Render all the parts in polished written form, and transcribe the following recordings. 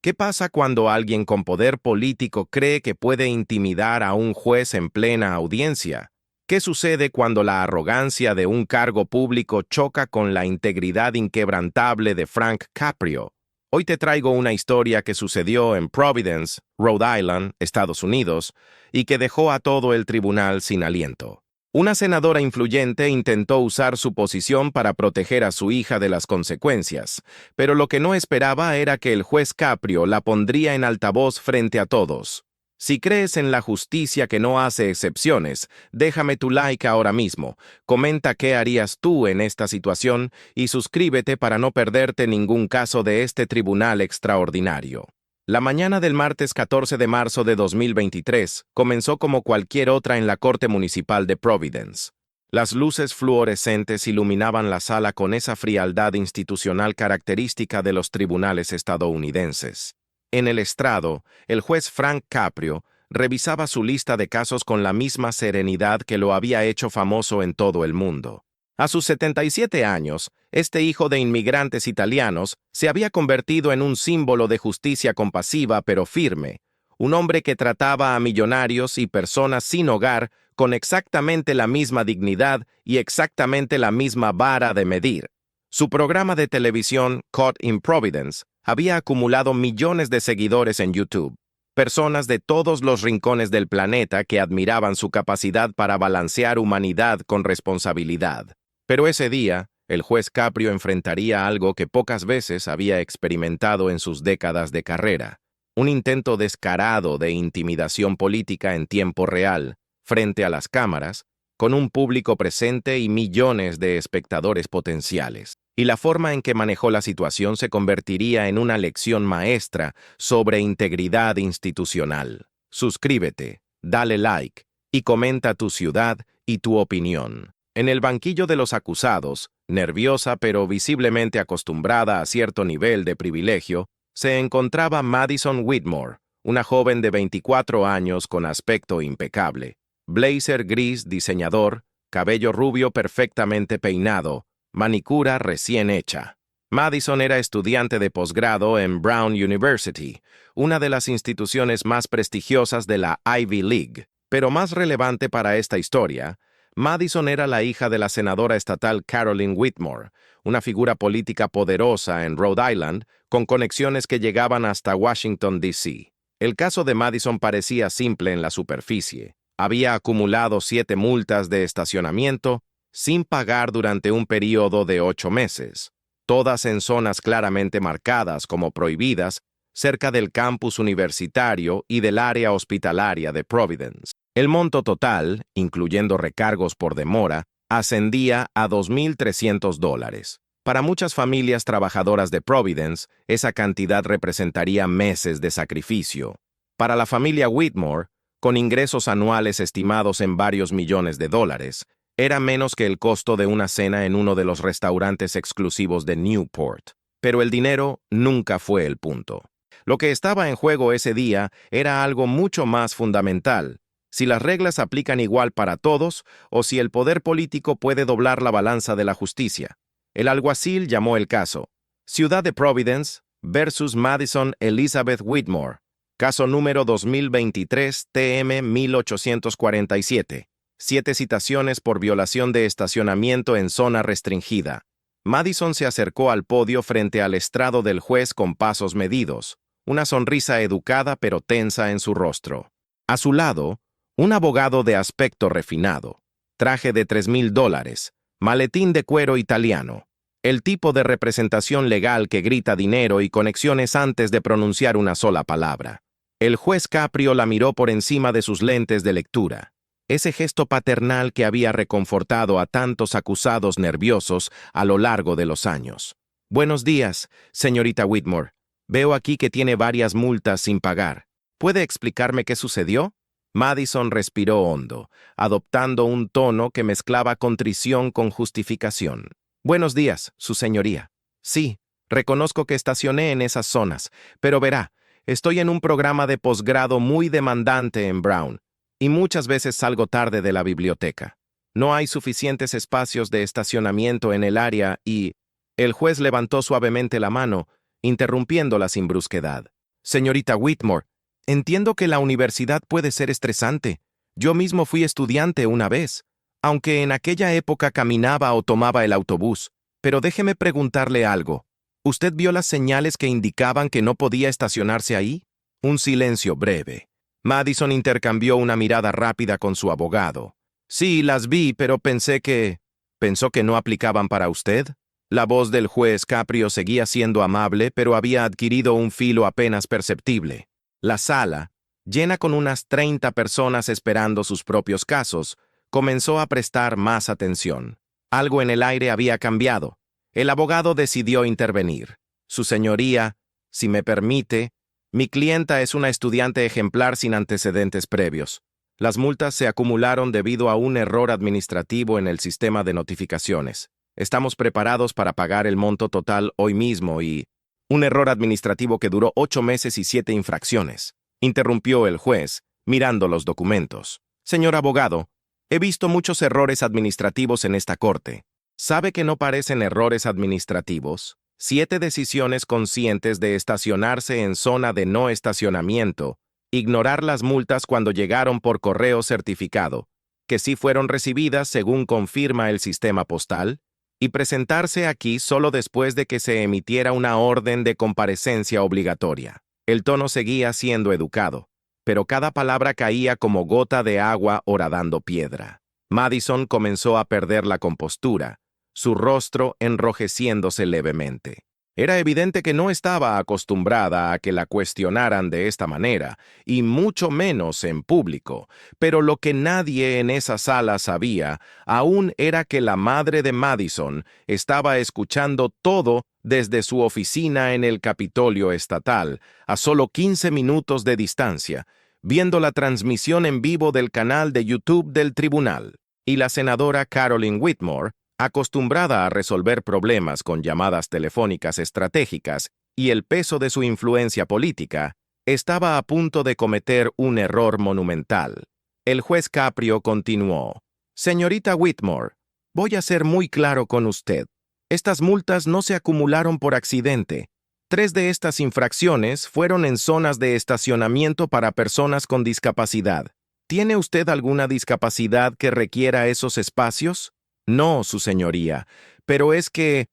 ¿Qué pasa cuando alguien con poder político cree que puede intimidar a un juez en plena audiencia? ¿Qué sucede cuando la arrogancia de un cargo público choca con la integridad inquebrantable de Frank Caprio? Hoy te traigo una historia que sucedió en Providence, Rhode Island, Estados Unidos, y que dejó a todo el tribunal sin aliento. Una senadora influyente intentó usar su posición para proteger a su hija de las consecuencias, pero lo que no esperaba era que el juez Caprio la pondría en altavoz frente a todos. Si crees en la justicia que no hace excepciones, déjame tu like ahora mismo, comenta qué harías tú en esta situación y suscríbete para no perderte ningún caso de este tribunal extraordinario. La mañana del martes 14 de marzo de 2023 comenzó como cualquier otra en la Corte Municipal de Providence. Las luces fluorescentes iluminaban la sala con esa frialdad institucional característica de los tribunales estadounidenses. En el estrado, el juez Frank Caprio revisaba su lista de casos con la misma serenidad que lo había hecho famoso en todo el mundo. A sus 77 años, este hijo de inmigrantes italianos se había convertido en un símbolo de justicia compasiva pero firme, un hombre que trataba a millonarios y personas sin hogar con exactamente la misma dignidad y exactamente la misma vara de medir. Su programa de televisión, Caught in Providence, había acumulado millones de seguidores en YouTube, personas de todos los rincones del planeta que admiraban su capacidad para balancear humanidad con responsabilidad. Pero ese día, el juez Caprio enfrentaría algo que pocas veces había experimentado en sus décadas de carrera, un intento descarado de intimidación política en tiempo real, frente a las cámaras, con un público presente y millones de espectadores potenciales. Y la forma en que manejó la situación se convertiría en una lección maestra sobre integridad institucional. Suscríbete, dale like y comenta tu ciudad y tu opinión. En el banquillo de los acusados, nerviosa pero visiblemente acostumbrada a cierto nivel de privilegio, se encontraba Madison Whitmore, una joven de 24 años con aspecto impecable. Blazer gris diseñador, cabello rubio perfectamente peinado, manicura recién hecha. Madison era estudiante de posgrado en Brown University, una de las instituciones más prestigiosas de la Ivy League. Pero más relevante para esta historia, Madison era la hija de la senadora estatal Carolyn Whitmore, una figura política poderosa en Rhode Island, con conexiones que llegaban hasta Washington, D.C. El caso de Madison parecía simple en la superficie. Había acumulado 7 multas de estacionamiento sin pagar durante un período de 8 meses, todas en zonas claramente marcadas como prohibidas, cerca del campus universitario y del área hospitalaria de Providence. El monto total, incluyendo recargos por demora, ascendía a $2,300. Para muchas familias trabajadoras de Providence, esa cantidad representaría meses de sacrificio. Para la familia Whitmore, con ingresos anuales estimados en varios millones de dólares, era menos que el costo de una cena en uno de los restaurantes exclusivos de Newport. Pero el dinero nunca fue el punto. Lo que estaba en juego ese día era algo mucho más fundamental: si las reglas aplican igual para todos o si el poder político puede doblar la balanza de la justicia. El alguacil llamó el caso Ciudad de Providence versus Madison Elizabeth Whitmore, caso número 2023 TM 1847. 7 citaciones por violación de estacionamiento en zona restringida. Madison se acercó al podio frente al estrado del juez con pasos medidos, una sonrisa educada pero tensa en su rostro. A su lado, un abogado de aspecto refinado, traje de $3,000, maletín de cuero italiano, el tipo de representación legal que grita dinero y conexiones antes de pronunciar una sola palabra. El juez Caprio la miró por encima de sus lentes de lectura, ese gesto paternal que había reconfortado a tantos acusados nerviosos a lo largo de los años. Buenos días, señorita Whitmore. Veo aquí que tiene varias multas sin pagar. ¿Puede explicarme qué sucedió? Madison respiró hondo, adoptando un tono que mezclaba contrición con justificación. Buenos días, su señoría. Sí, reconozco que estacioné en esas zonas, pero verá, estoy en un programa de posgrado muy demandante en Brown, y muchas veces salgo tarde de la biblioteca. No hay suficientes espacios de estacionamiento en el área y... El juez levantó suavemente la mano, interrumpiéndola sin brusquedad. Señorita Whitmore, entiendo que la universidad puede ser estresante. Yo mismo fui estudiante una vez, aunque en aquella época caminaba o tomaba el autobús. Pero déjeme preguntarle algo. ¿Usted vio las señales que indicaban que no podía estacionarse ahí? Un silencio breve. Madison intercambió una mirada rápida con su abogado. Sí, las vi, pero ¿Pensó que no aplicaban para usted? La voz del juez Caprio seguía siendo amable, pero había adquirido un filo apenas perceptible. La sala, llena con unas 30 personas esperando sus propios casos, comenzó a prestar más atención. Algo en el aire había cambiado. El abogado decidió intervenir. Su señoría, si me permite, mi clienta es una estudiante ejemplar sin antecedentes previos. Las multas se acumularon debido a un error administrativo en el sistema de notificaciones. Estamos preparados para pagar el monto total hoy mismo y... Un error administrativo que duró 8 meses y 7 infracciones. Interrumpió el juez, mirando los documentos. Señor abogado, he visto muchos errores administrativos en esta corte. ¿Sabe que no parecen errores administrativos? 7 decisiones conscientes de estacionarse en zona de no estacionamiento, ignorar las multas cuando llegaron por correo certificado, que sí fueron recibidas según confirma el sistema postal, y presentarse aquí solo después de que se emitiera una orden de comparecencia obligatoria. El tono seguía siendo educado, pero cada palabra caía como gota de agua horadando piedra. Madison comenzó a perder la compostura, su rostro enrojeciéndose levemente. Era evidente que no estaba acostumbrada a que la cuestionaran de esta manera, y mucho menos en público, pero lo que nadie en esa sala sabía aún era que la madre de Madison estaba escuchando todo desde su oficina en el Capitolio Estatal, a solo 15 minutos de distancia, viendo la transmisión en vivo del canal de YouTube del tribunal. Y la senadora Carolyn Whitmore, acostumbrada a resolver problemas con llamadas telefónicas estratégicas y el peso de su influencia política, estaba a punto de cometer un error monumental. El juez Caprio continuó. Señorita Whitmore, voy a ser muy claro con usted. Estas multas no se acumularon por accidente. 3 de estas infracciones fueron en zonas de estacionamiento para personas con discapacidad. ¿Tiene usted alguna discapacidad que requiera esos espacios? No, su señoría. ¿Pero es que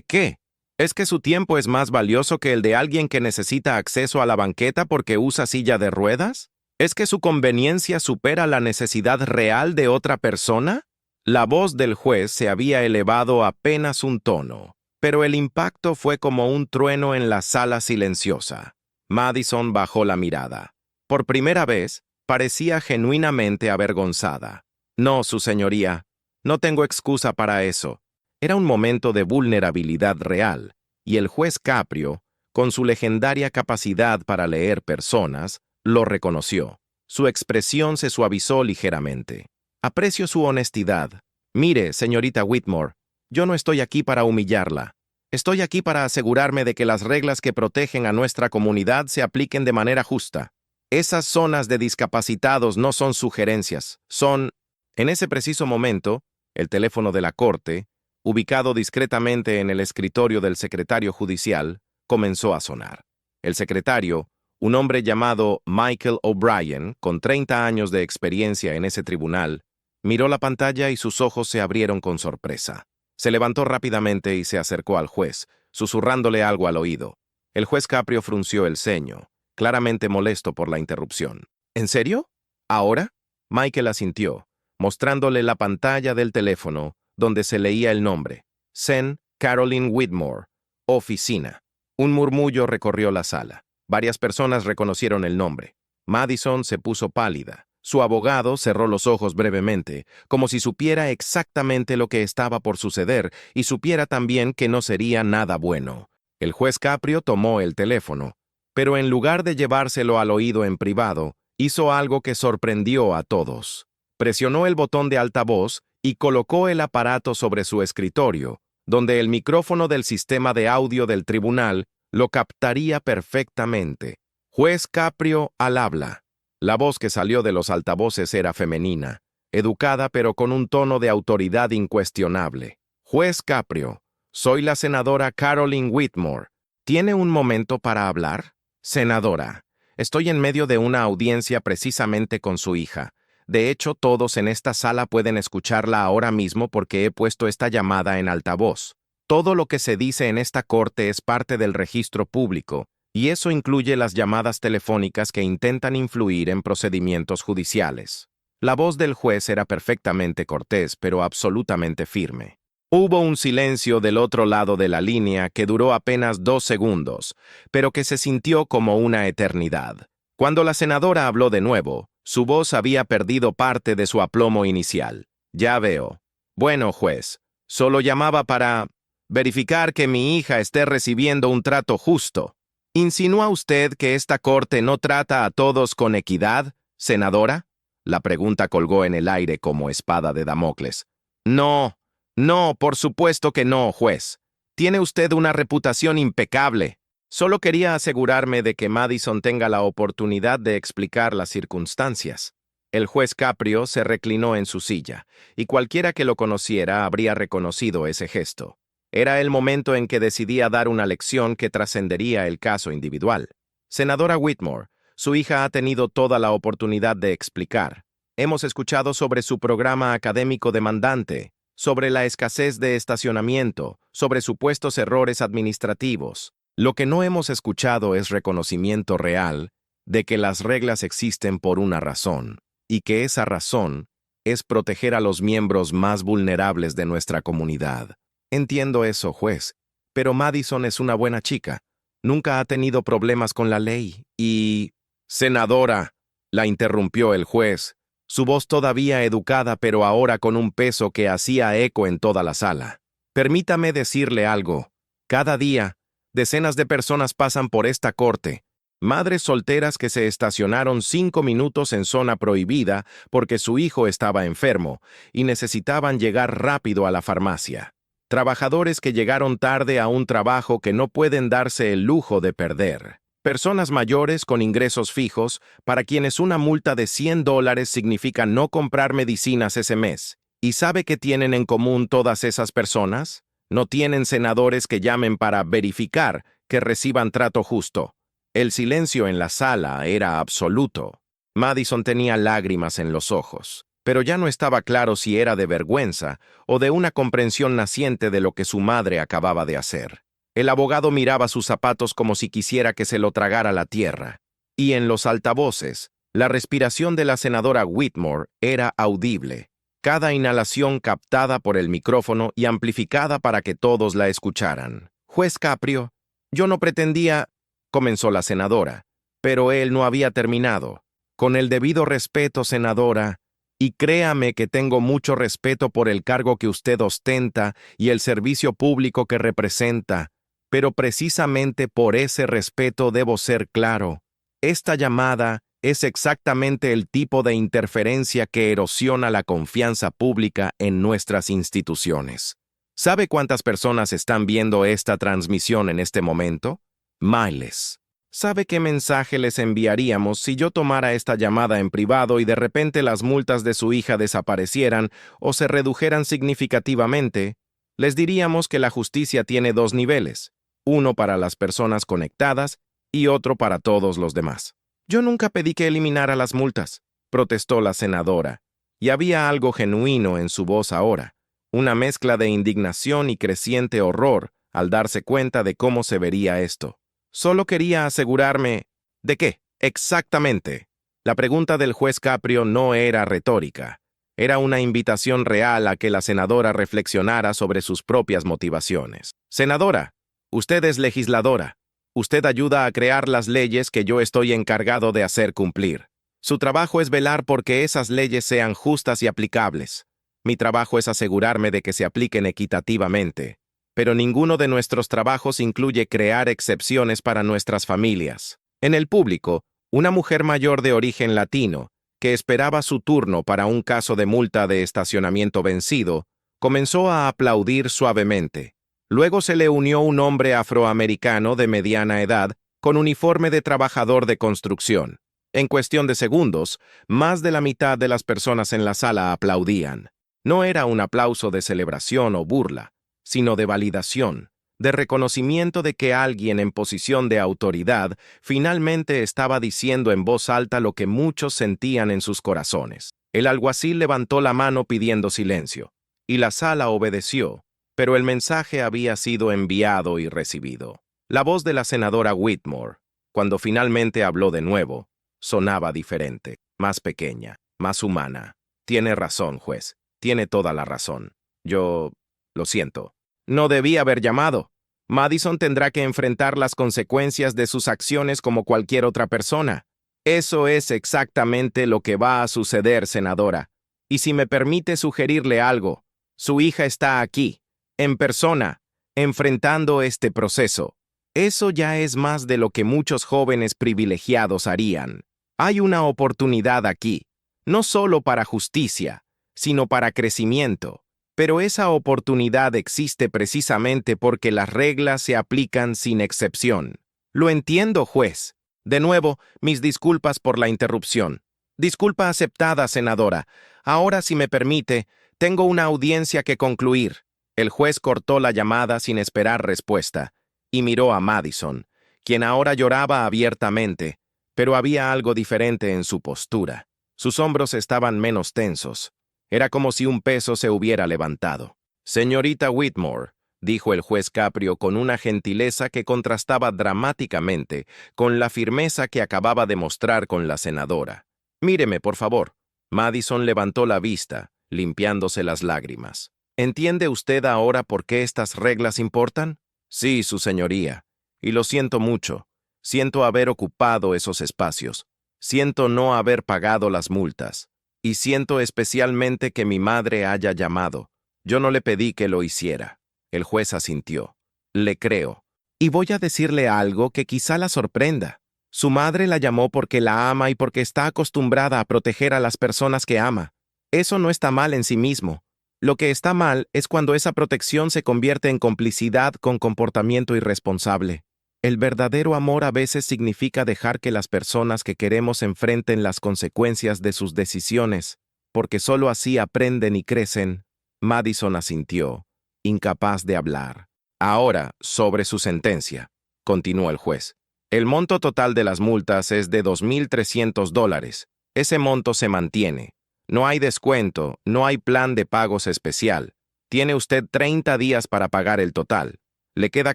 qué? ¿Es que su tiempo es más valioso que el de alguien que necesita acceso a la banqueta porque usa silla de ruedas? ¿Es que su conveniencia supera la necesidad real de otra persona? La voz del juez se había elevado apenas un tono, pero el impacto fue como un trueno en la sala silenciosa. Madison bajó la mirada. Por primera vez, parecía genuinamente avergonzada. No, su señoría. No tengo excusa para eso. Era un momento de vulnerabilidad real, y el juez Caprio, con su legendaria capacidad para leer personas, lo reconoció. Su expresión se suavizó ligeramente. Aprecio su honestidad. Mire, señorita Whitmore, yo no estoy aquí para humillarla. Estoy aquí para asegurarme de que las reglas que protegen a nuestra comunidad se apliquen de manera justa. Esas zonas de discapacitados no son sugerencias, son... En ese preciso momento, el teléfono de la corte, ubicado discretamente en el escritorio del secretario judicial, comenzó a sonar. El secretario, un hombre llamado Michael O'Brien, con 30 años de experiencia en ese tribunal, miró la pantalla y sus ojos se abrieron con sorpresa. Se levantó rápidamente y se acercó al juez, susurrándole algo al oído. El juez Caprio frunció el ceño, claramente molesto por la interrupción. ¿En serio? ¿Ahora? Michael asintió, mostrándole la pantalla del teléfono, donde se leía el nombre. Sen Carolyn Whitmore, oficina. Un murmullo recorrió la sala. Varias personas reconocieron el nombre. Madison se puso pálida. Su abogado cerró los ojos brevemente, como si supiera exactamente lo que estaba por suceder y supiera también que no sería nada bueno. El juez Caprio tomó el teléfono, pero en lugar de llevárselo al oído en privado, hizo algo que sorprendió a todos. Presionó el botón de altavoz y colocó el aparato sobre su escritorio, donde el micrófono del sistema de audio del tribunal lo captaría perfectamente. Juez Caprio al habla. La voz que salió de los altavoces era femenina, educada pero con un tono de autoridad incuestionable. Juez Caprio, soy la senadora Carolyn Whitmore. ¿Tiene un momento para hablar? Senadora, estoy en medio de una audiencia precisamente con su hija. De hecho, todos en esta sala pueden escucharla ahora mismo porque he puesto esta llamada en altavoz. Todo lo que se dice en esta corte es parte del registro público, y eso incluye las llamadas telefónicas que intentan influir en procedimientos judiciales. La voz del juez era perfectamente cortés, pero absolutamente firme. Hubo un silencio del otro lado de la línea que duró apenas 2 segundos, pero que se sintió como una eternidad. Cuando la senadora habló de nuevo, su voz había perdido parte de su aplomo inicial. Ya veo. Bueno, juez, solo llamaba para verificar que mi hija esté recibiendo un trato justo. ¿Insinúa usted que esta corte no trata a todos con equidad, senadora? La pregunta colgó en el aire como espada de Damocles. No. No, por supuesto que no, juez. Tiene usted una reputación impecable. Solo quería asegurarme de que Madison tenga la oportunidad de explicar las circunstancias. El juez Caprio se reclinó en su silla, y cualquiera que lo conociera habría reconocido ese gesto. Era el momento en que decidía dar una lección que trascendería el caso individual. Senadora Whitmore, su hija ha tenido toda la oportunidad de explicar. Hemos escuchado sobre su programa académico demandante, sobre la escasez de estacionamiento, sobre supuestos errores administrativos. Lo que no hemos escuchado es reconocimiento real de que las reglas existen por una razón, y que esa razón es proteger a los miembros más vulnerables de nuestra comunidad. Entiendo eso, juez, pero Madison es una buena chica. Nunca ha tenido problemas con la ley y... Senadora, la interrumpió el juez, su voz todavía educada pero ahora con un peso que hacía eco en toda la sala. Permítame decirle algo. Cada día, decenas de personas pasan por esta corte, madres solteras que se estacionaron 5 minutos en zona prohibida porque su hijo estaba enfermo y necesitaban llegar rápido a la farmacia. Trabajadores que llegaron tarde a un trabajo que no pueden darse el lujo de perder. Personas mayores con ingresos fijos para quienes una multa de $100 significa no comprar medicinas ese mes. ¿Y sabe qué tienen en común todas esas personas? No tienen senadores que llamen para verificar que reciban trato justo. El silencio en la sala era absoluto. Madison tenía lágrimas en los ojos, pero ya no estaba claro si era de vergüenza o de una comprensión naciente de lo que su madre acababa de hacer. El abogado miraba sus zapatos como si quisiera que se lo tragara la tierra. Y en los altavoces, la respiración de la senadora Whitmore era audible, cada inhalación captada por el micrófono y amplificada para que todos la escucharan. Juez Caprio, yo no pretendía, comenzó la senadora, pero él no había terminado. Con el debido respeto, senadora, y créame que tengo mucho respeto por el cargo que usted ostenta y el servicio público que representa, pero precisamente por ese respeto debo ser claro. Esta llamada es exactamente el tipo de interferencia que erosiona la confianza pública en nuestras instituciones. ¿Sabe cuántas personas están viendo esta transmisión en este momento? Miles. ¿Sabe qué mensaje les enviaríamos si yo tomara esta llamada en privado y de repente las multas de su hija desaparecieran o se redujeran significativamente? Les diríamos que la justicia tiene 2 niveles, uno para las personas conectadas y otro para todos los demás. Yo nunca pedí que eliminara las multas, protestó la senadora, y había algo genuino en su voz ahora, una mezcla de indignación y creciente horror al darse cuenta de cómo se vería esto. Solo quería asegurarme... ¿De qué? Exactamente. La pregunta del juez Caprio no era retórica. Era una invitación real a que la senadora reflexionara sobre sus propias motivaciones. Senadora, usted es legisladora. Usted ayuda a crear las leyes que yo estoy encargado de hacer cumplir. Su trabajo es velar porque esas leyes sean justas y aplicables. Mi trabajo es asegurarme de que se apliquen equitativamente. Pero ninguno de nuestros trabajos incluye crear excepciones para nuestras familias. En el público, una mujer mayor de origen latino, que esperaba su turno para un caso de multa de estacionamiento vencido, comenzó a aplaudir suavemente. Luego se le unió un hombre afroamericano de mediana edad con uniforme de trabajador de construcción. En cuestión de segundos, más de la mitad de las personas en la sala aplaudían. No era un aplauso de celebración o burla, sino de validación. de reconocimiento de que alguien en posición de autoridad finalmente estaba diciendo en voz alta lo que muchos sentían en sus corazones. El alguacil levantó la mano pidiendo silencio, y la sala obedeció, pero el mensaje había sido enviado y recibido. La voz de la senadora Whitmore, cuando finalmente habló de nuevo, sonaba diferente, más pequeña, más humana. Tiene razón, juez. Tiene toda la razón. Yo lo siento. No debía haber llamado. Madison tendrá que enfrentar las consecuencias de sus acciones como cualquier otra persona. Eso es exactamente lo que va a suceder, senadora. Y si me permite sugerirle algo, su hija está aquí, en persona, enfrentando este proceso. Eso ya es más de lo que muchos jóvenes privilegiados harían. Hay una oportunidad aquí, no solo para justicia, sino para crecimiento. Pero esa oportunidad existe precisamente porque las reglas se aplican sin excepción. Lo entiendo, juez. De nuevo, mis disculpas por la interrupción. Disculpa aceptada, senadora. Ahora, si me permite, tengo una audiencia que concluir. El juez cortó la llamada sin esperar respuesta y miró a Madison, quien ahora lloraba abiertamente, pero había algo diferente en su postura. Sus hombros estaban menos tensos. Era como si un peso se hubiera levantado. Señorita Whitmore, dijo el juez Caprio con una gentileza que contrastaba dramáticamente con la firmeza que acababa de mostrar con la senadora. Míreme, por favor. Madison levantó la vista, limpiándose las lágrimas. ¿Entiende usted ahora por qué estas reglas importan? Sí, su señoría. Y lo siento mucho. Siento haber ocupado esos espacios. Siento no haber pagado las multas. Y siento especialmente que mi madre haya llamado. Yo no le pedí que lo hiciera. El juez asintió. Le creo. Y voy a decirle algo que quizá la sorprenda. Su madre la llamó porque la ama y porque está acostumbrada a proteger a las personas que ama. Eso no está mal en sí mismo. Lo que está mal es cuando esa protección se convierte en complicidad con comportamiento irresponsable. El verdadero amor a veces significa dejar que las personas que queremos enfrenten las consecuencias de sus decisiones, porque solo así aprenden y crecen. Madison asintió, incapaz de hablar. Ahora, sobre su sentencia, continuó el juez. El monto total de las multas es de $2,300. Ese monto se mantiene. No hay descuento, no hay plan de pagos especial. Tiene usted 30 días para pagar el total. ¿Le queda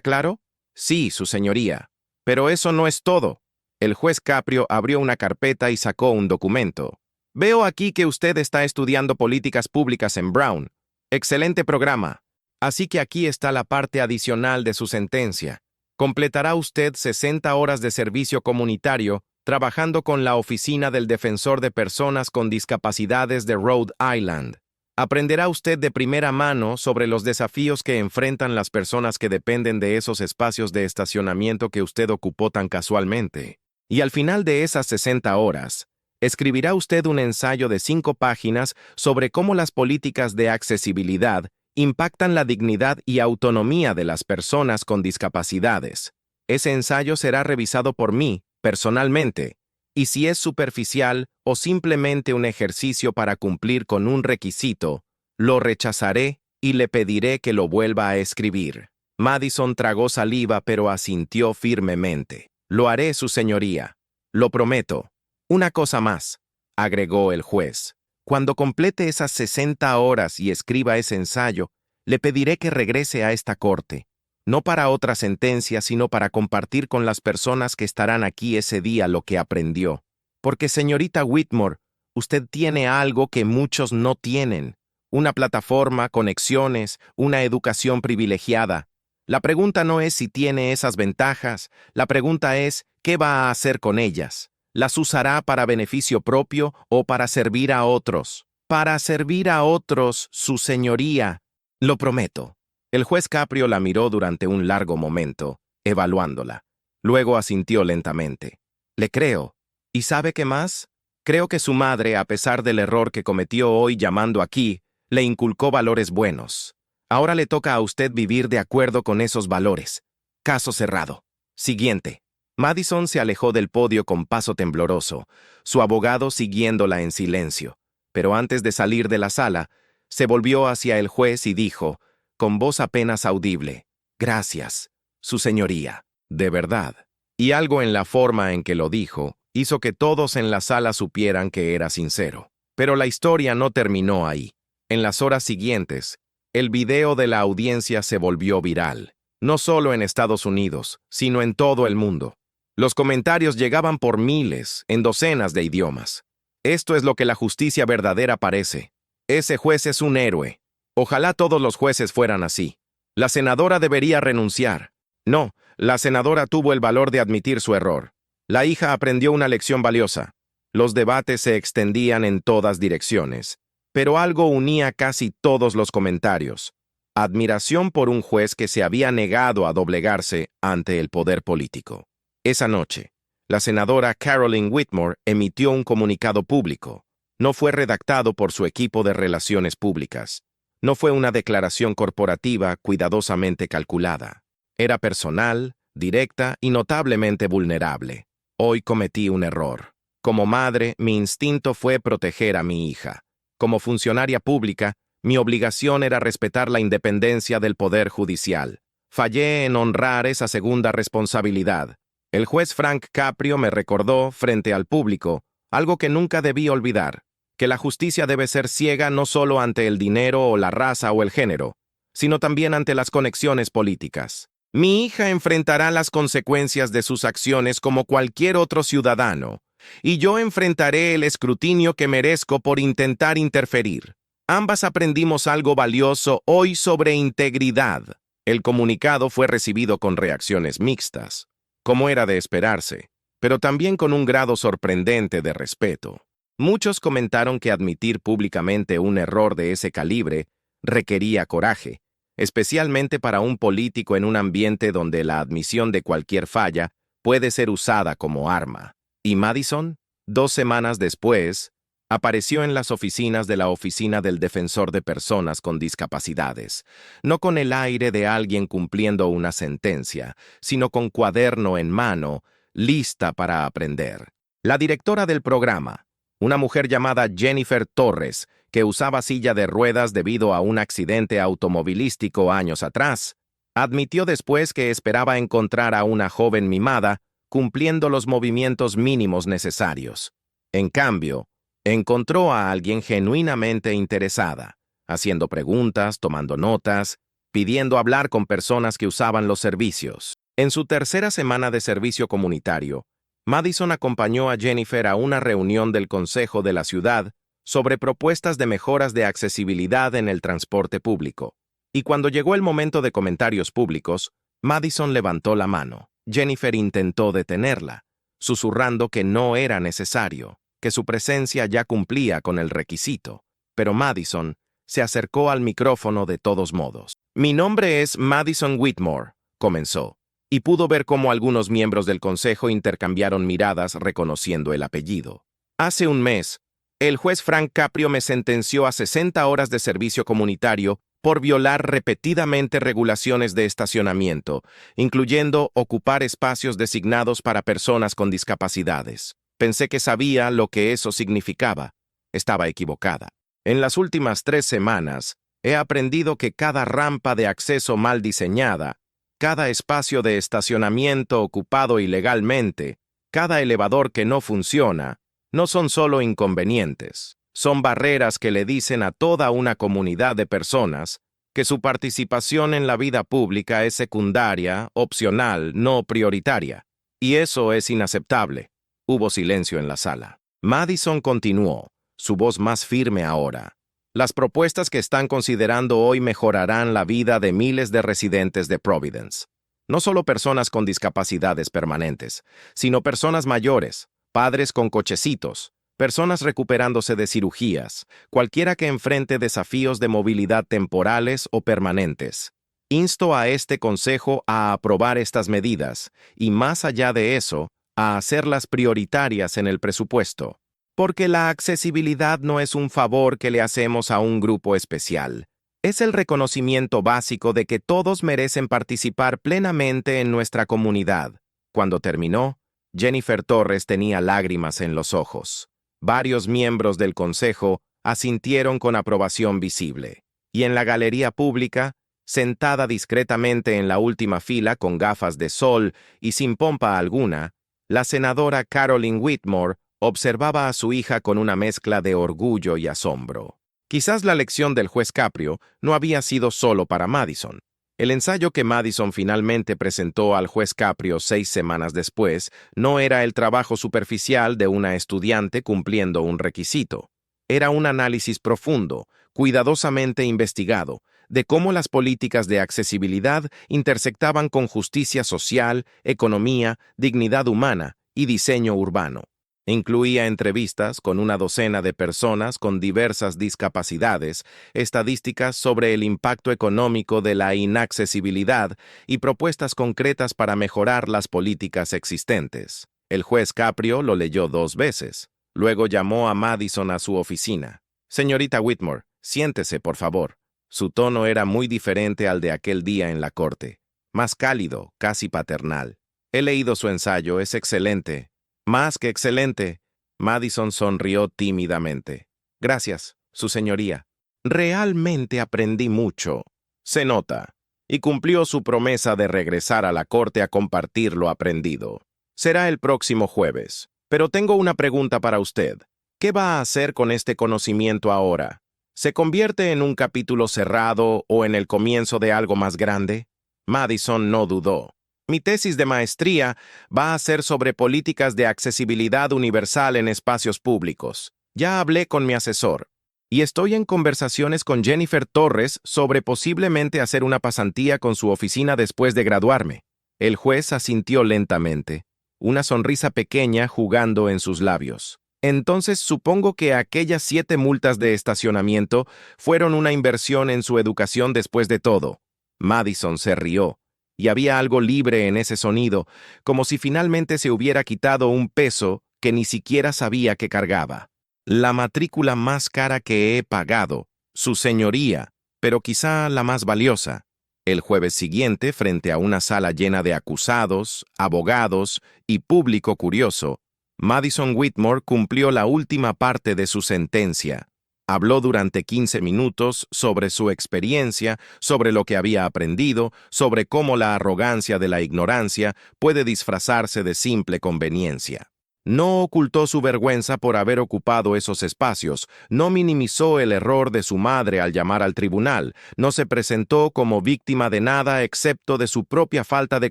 claro? Sí, su señoría. Pero eso no es todo. El juez Caprio abrió una carpeta y sacó un documento. Veo aquí que usted está estudiando políticas públicas en Brown. Excelente programa. Así que aquí está la parte adicional de su sentencia. Completará usted 60 horas de servicio comunitario trabajando con la Oficina del Defensor de Personas con Discapacidades de Rhode Island. Aprenderá usted de primera mano sobre los desafíos que enfrentan las personas que dependen de esos espacios de estacionamiento que usted ocupó tan casualmente. Y al final de esas 60 horas, escribirá usted un ensayo de 5 páginas sobre cómo las políticas de accesibilidad impactan la dignidad y autonomía de las personas con discapacidades. Ese ensayo será revisado por mí, personalmente, y si es superficial o simplemente un ejercicio para cumplir con un requisito, lo rechazaré y le pediré que lo vuelva a escribir. Madison tragó saliva pero asintió firmemente. Lo haré, su señoría. Lo prometo. Una cosa más, agregó el juez. Cuando complete esas 60 horas y escriba ese ensayo, le pediré que regrese a esta corte. No para otra sentencia, sino para compartir con las personas que estarán aquí ese día lo que aprendió. Porque, señorita Whitmore, usted tiene algo que muchos no tienen. Una plataforma, conexiones, una educación privilegiada. La pregunta no es si tiene esas ventajas, la pregunta es, ¿qué va a hacer con ellas? ¿Las usará para beneficio propio o para servir a otros? Para servir a otros, su señoría. Lo prometo. El juez Caprio la miró durante un largo momento, evaluándola. Luego asintió lentamente. Le creo. ¿Y sabe qué más? Creo que su madre, a pesar del error que cometió hoy llamando aquí, le inculcó valores buenos. Ahora le toca a usted vivir de acuerdo con esos valores. Caso cerrado. Siguiente. Madison se alejó del podio con paso tembloroso, su abogado siguiéndola en silencio. Pero antes de salir de la sala, se volvió hacia el juez y dijo, con voz apenas audible, Gracias, su señoría. De verdad. Y algo en la forma en que lo dijo hizo que todos en la sala supieran que era sincero. Pero la historia no terminó ahí. En las horas siguientes, el video de la audiencia se volvió viral, no solo en Estados Unidos, sino en todo el mundo. Los comentarios llegaban por miles, en docenas de idiomas. Esto es lo que la justicia verdadera parece. Ese juez es un héroe. Ojalá todos los jueces fueran así. La senadora debería renunciar. No, la senadora tuvo el valor de admitir su error. La hija aprendió una lección valiosa. Los debates se extendían en todas direcciones, pero algo unía casi todos los comentarios: admiración por un juez que se había negado a doblegarse ante el poder político. Esa noche, la senadora Carolyn Whitmore emitió un comunicado público. No fue redactado por su equipo de relaciones públicas. No fue una declaración corporativa cuidadosamente calculada. Era personal, directa y notablemente vulnerable. Hoy cometí un error. Como madre, mi instinto fue proteger a mi hija. Como funcionaria pública, mi obligación era respetar la independencia del poder judicial. Fallé en honrar esa segunda responsabilidad. El juez Frank Caprio me recordó, frente al público, algo que nunca debí olvidar: que la justicia debe ser ciega no solo ante el dinero o la raza o el género, sino también ante las conexiones políticas. Mi hija enfrentará las consecuencias de sus acciones como cualquier otro ciudadano, y yo enfrentaré el escrutinio que merezco por intentar interferir. Ambas aprendimos algo valioso hoy sobre integridad. El comunicado fue recibido con reacciones mixtas, como era de esperarse, pero también con un grado sorprendente de respeto. Muchos comentaron que admitir públicamente un error de ese calibre requería coraje, especialmente para un político en un ambiente donde la admisión de cualquier falla puede ser usada como arma. Y Madison, 2 semanas después, apareció en las oficinas de la Oficina del Defensor de Personas con Discapacidades, no con el aire de alguien cumpliendo una sentencia, sino con cuaderno en mano, lista para aprender. La directora del programa, una mujer llamada Jennifer Torres, que usaba silla de ruedas debido a un accidente automovilístico años atrás, admitió después que esperaba encontrar a una joven mimada cumpliendo los movimientos mínimos necesarios. En cambio, encontró a alguien genuinamente interesada, haciendo preguntas, tomando notas, pidiendo hablar con personas que usaban los servicios. En su tercera semana de servicio comunitario, Madison acompañó a Jennifer a una reunión del Consejo de la Ciudad sobre propuestas de mejoras de accesibilidad en el transporte público. Y cuando llegó el momento de comentarios públicos, Madison levantó la mano. Jennifer intentó detenerla, susurrando que no era necesario, que su presencia ya cumplía con el requisito. Pero Madison se acercó al micrófono de todos modos. «Mi nombre es Madison Whitmore», comenzó, y pudo ver cómo algunos miembros del consejo intercambiaron miradas reconociendo el apellido. Hace un mes, el juez Frank Caprio me sentenció a 60 horas de servicio comunitario por violar repetidamente regulaciones de estacionamiento, incluyendo ocupar espacios designados para personas con discapacidades. Pensé que sabía lo que eso significaba. Estaba equivocada. En las últimas 3 semanas, he aprendido que cada rampa de acceso mal diseñada, cada espacio de estacionamiento ocupado ilegalmente, cada elevador que no funciona, no son solo inconvenientes, son barreras que le dicen a toda una comunidad de personas que su participación en la vida pública es secundaria, opcional, no prioritaria. Y eso es inaceptable. Hubo silencio en la sala. Madison continuó, su voz más firme ahora. Las propuestas que están considerando hoy mejorarán la vida de miles de residentes de Providence. No solo personas con discapacidades permanentes, sino personas mayores, padres con cochecitos, personas recuperándose de cirugías, cualquiera que enfrente desafíos de movilidad temporales o permanentes. Insto a este consejo a aprobar estas medidas y, más allá de eso, a hacerlas prioritarias en el presupuesto. Porque la accesibilidad no es un favor que le hacemos a un grupo especial. Es el reconocimiento básico de que todos merecen participar plenamente en nuestra comunidad. Cuando terminó, Jennifer Torres tenía lágrimas en los ojos. Varios miembros del consejo asintieron con aprobación visible. Y en la galería pública, Sentada discretamente en la última fila con gafas de sol y sin pompa alguna, la senadora Caroline Whitmore observaba a su hija con una mezcla de orgullo y asombro. Quizás la lección del juez Caprio no había sido solo para Madison. El ensayo que Madison finalmente presentó al juez Caprio 6 semanas después no era el trabajo superficial de una estudiante cumpliendo un requisito. Era un análisis profundo, cuidadosamente investigado, de cómo las políticas de accesibilidad intersectaban con justicia social, economía, dignidad humana y diseño urbano. Incluía entrevistas con una docena de personas con diversas discapacidades, estadísticas sobre el impacto económico de la inaccesibilidad y propuestas concretas para mejorar las políticas existentes. El juez Caprio lo leyó 2 veces. Luego llamó a Madison a su oficina. «Señorita Whitmore, siéntese, por favor». Su tono era muy diferente al de aquel día en la corte. Más cálido, casi paternal. «He leído su ensayo, es excelente». «Más que excelente». Madison sonrió tímidamente. «Gracias, su señoría. Realmente aprendí mucho». «Se nota». Y cumplió su promesa de regresar a la corte a compartir lo aprendido. «Será el próximo jueves. Pero tengo una pregunta para usted. ¿Qué va a hacer con este conocimiento ahora? ¿Se convierte en un capítulo cerrado o en el comienzo de algo más grande?» Madison no dudó. «Mi tesis de maestría va a ser sobre políticas de accesibilidad universal en espacios públicos. Ya hablé con mi asesor. Y estoy en conversaciones con Jennifer Torres sobre posiblemente hacer una pasantía con su oficina después de graduarme». El juez asintió lentamente, una sonrisa pequeña jugando en sus labios. «Entonces supongo que aquellas 7 multas de estacionamiento fueron una inversión en su educación después de todo». Madison se rió, y había algo libre en ese sonido, como si finalmente se hubiera quitado un peso que ni siquiera sabía que cargaba. «La matrícula más cara que he pagado, su señoría, pero quizá la más valiosa». El jueves siguiente, frente a una sala llena de acusados, abogados y público curioso, Madison Whitmore cumplió la última parte de su sentencia. Habló durante 15 minutos sobre su experiencia, sobre lo que había aprendido, sobre cómo la arrogancia de la ignorancia puede disfrazarse de simple conveniencia. No ocultó su vergüenza por haber ocupado esos espacios, no minimizó el error de su madre al llamar al tribunal, no se presentó como víctima de nada excepto de su propia falta de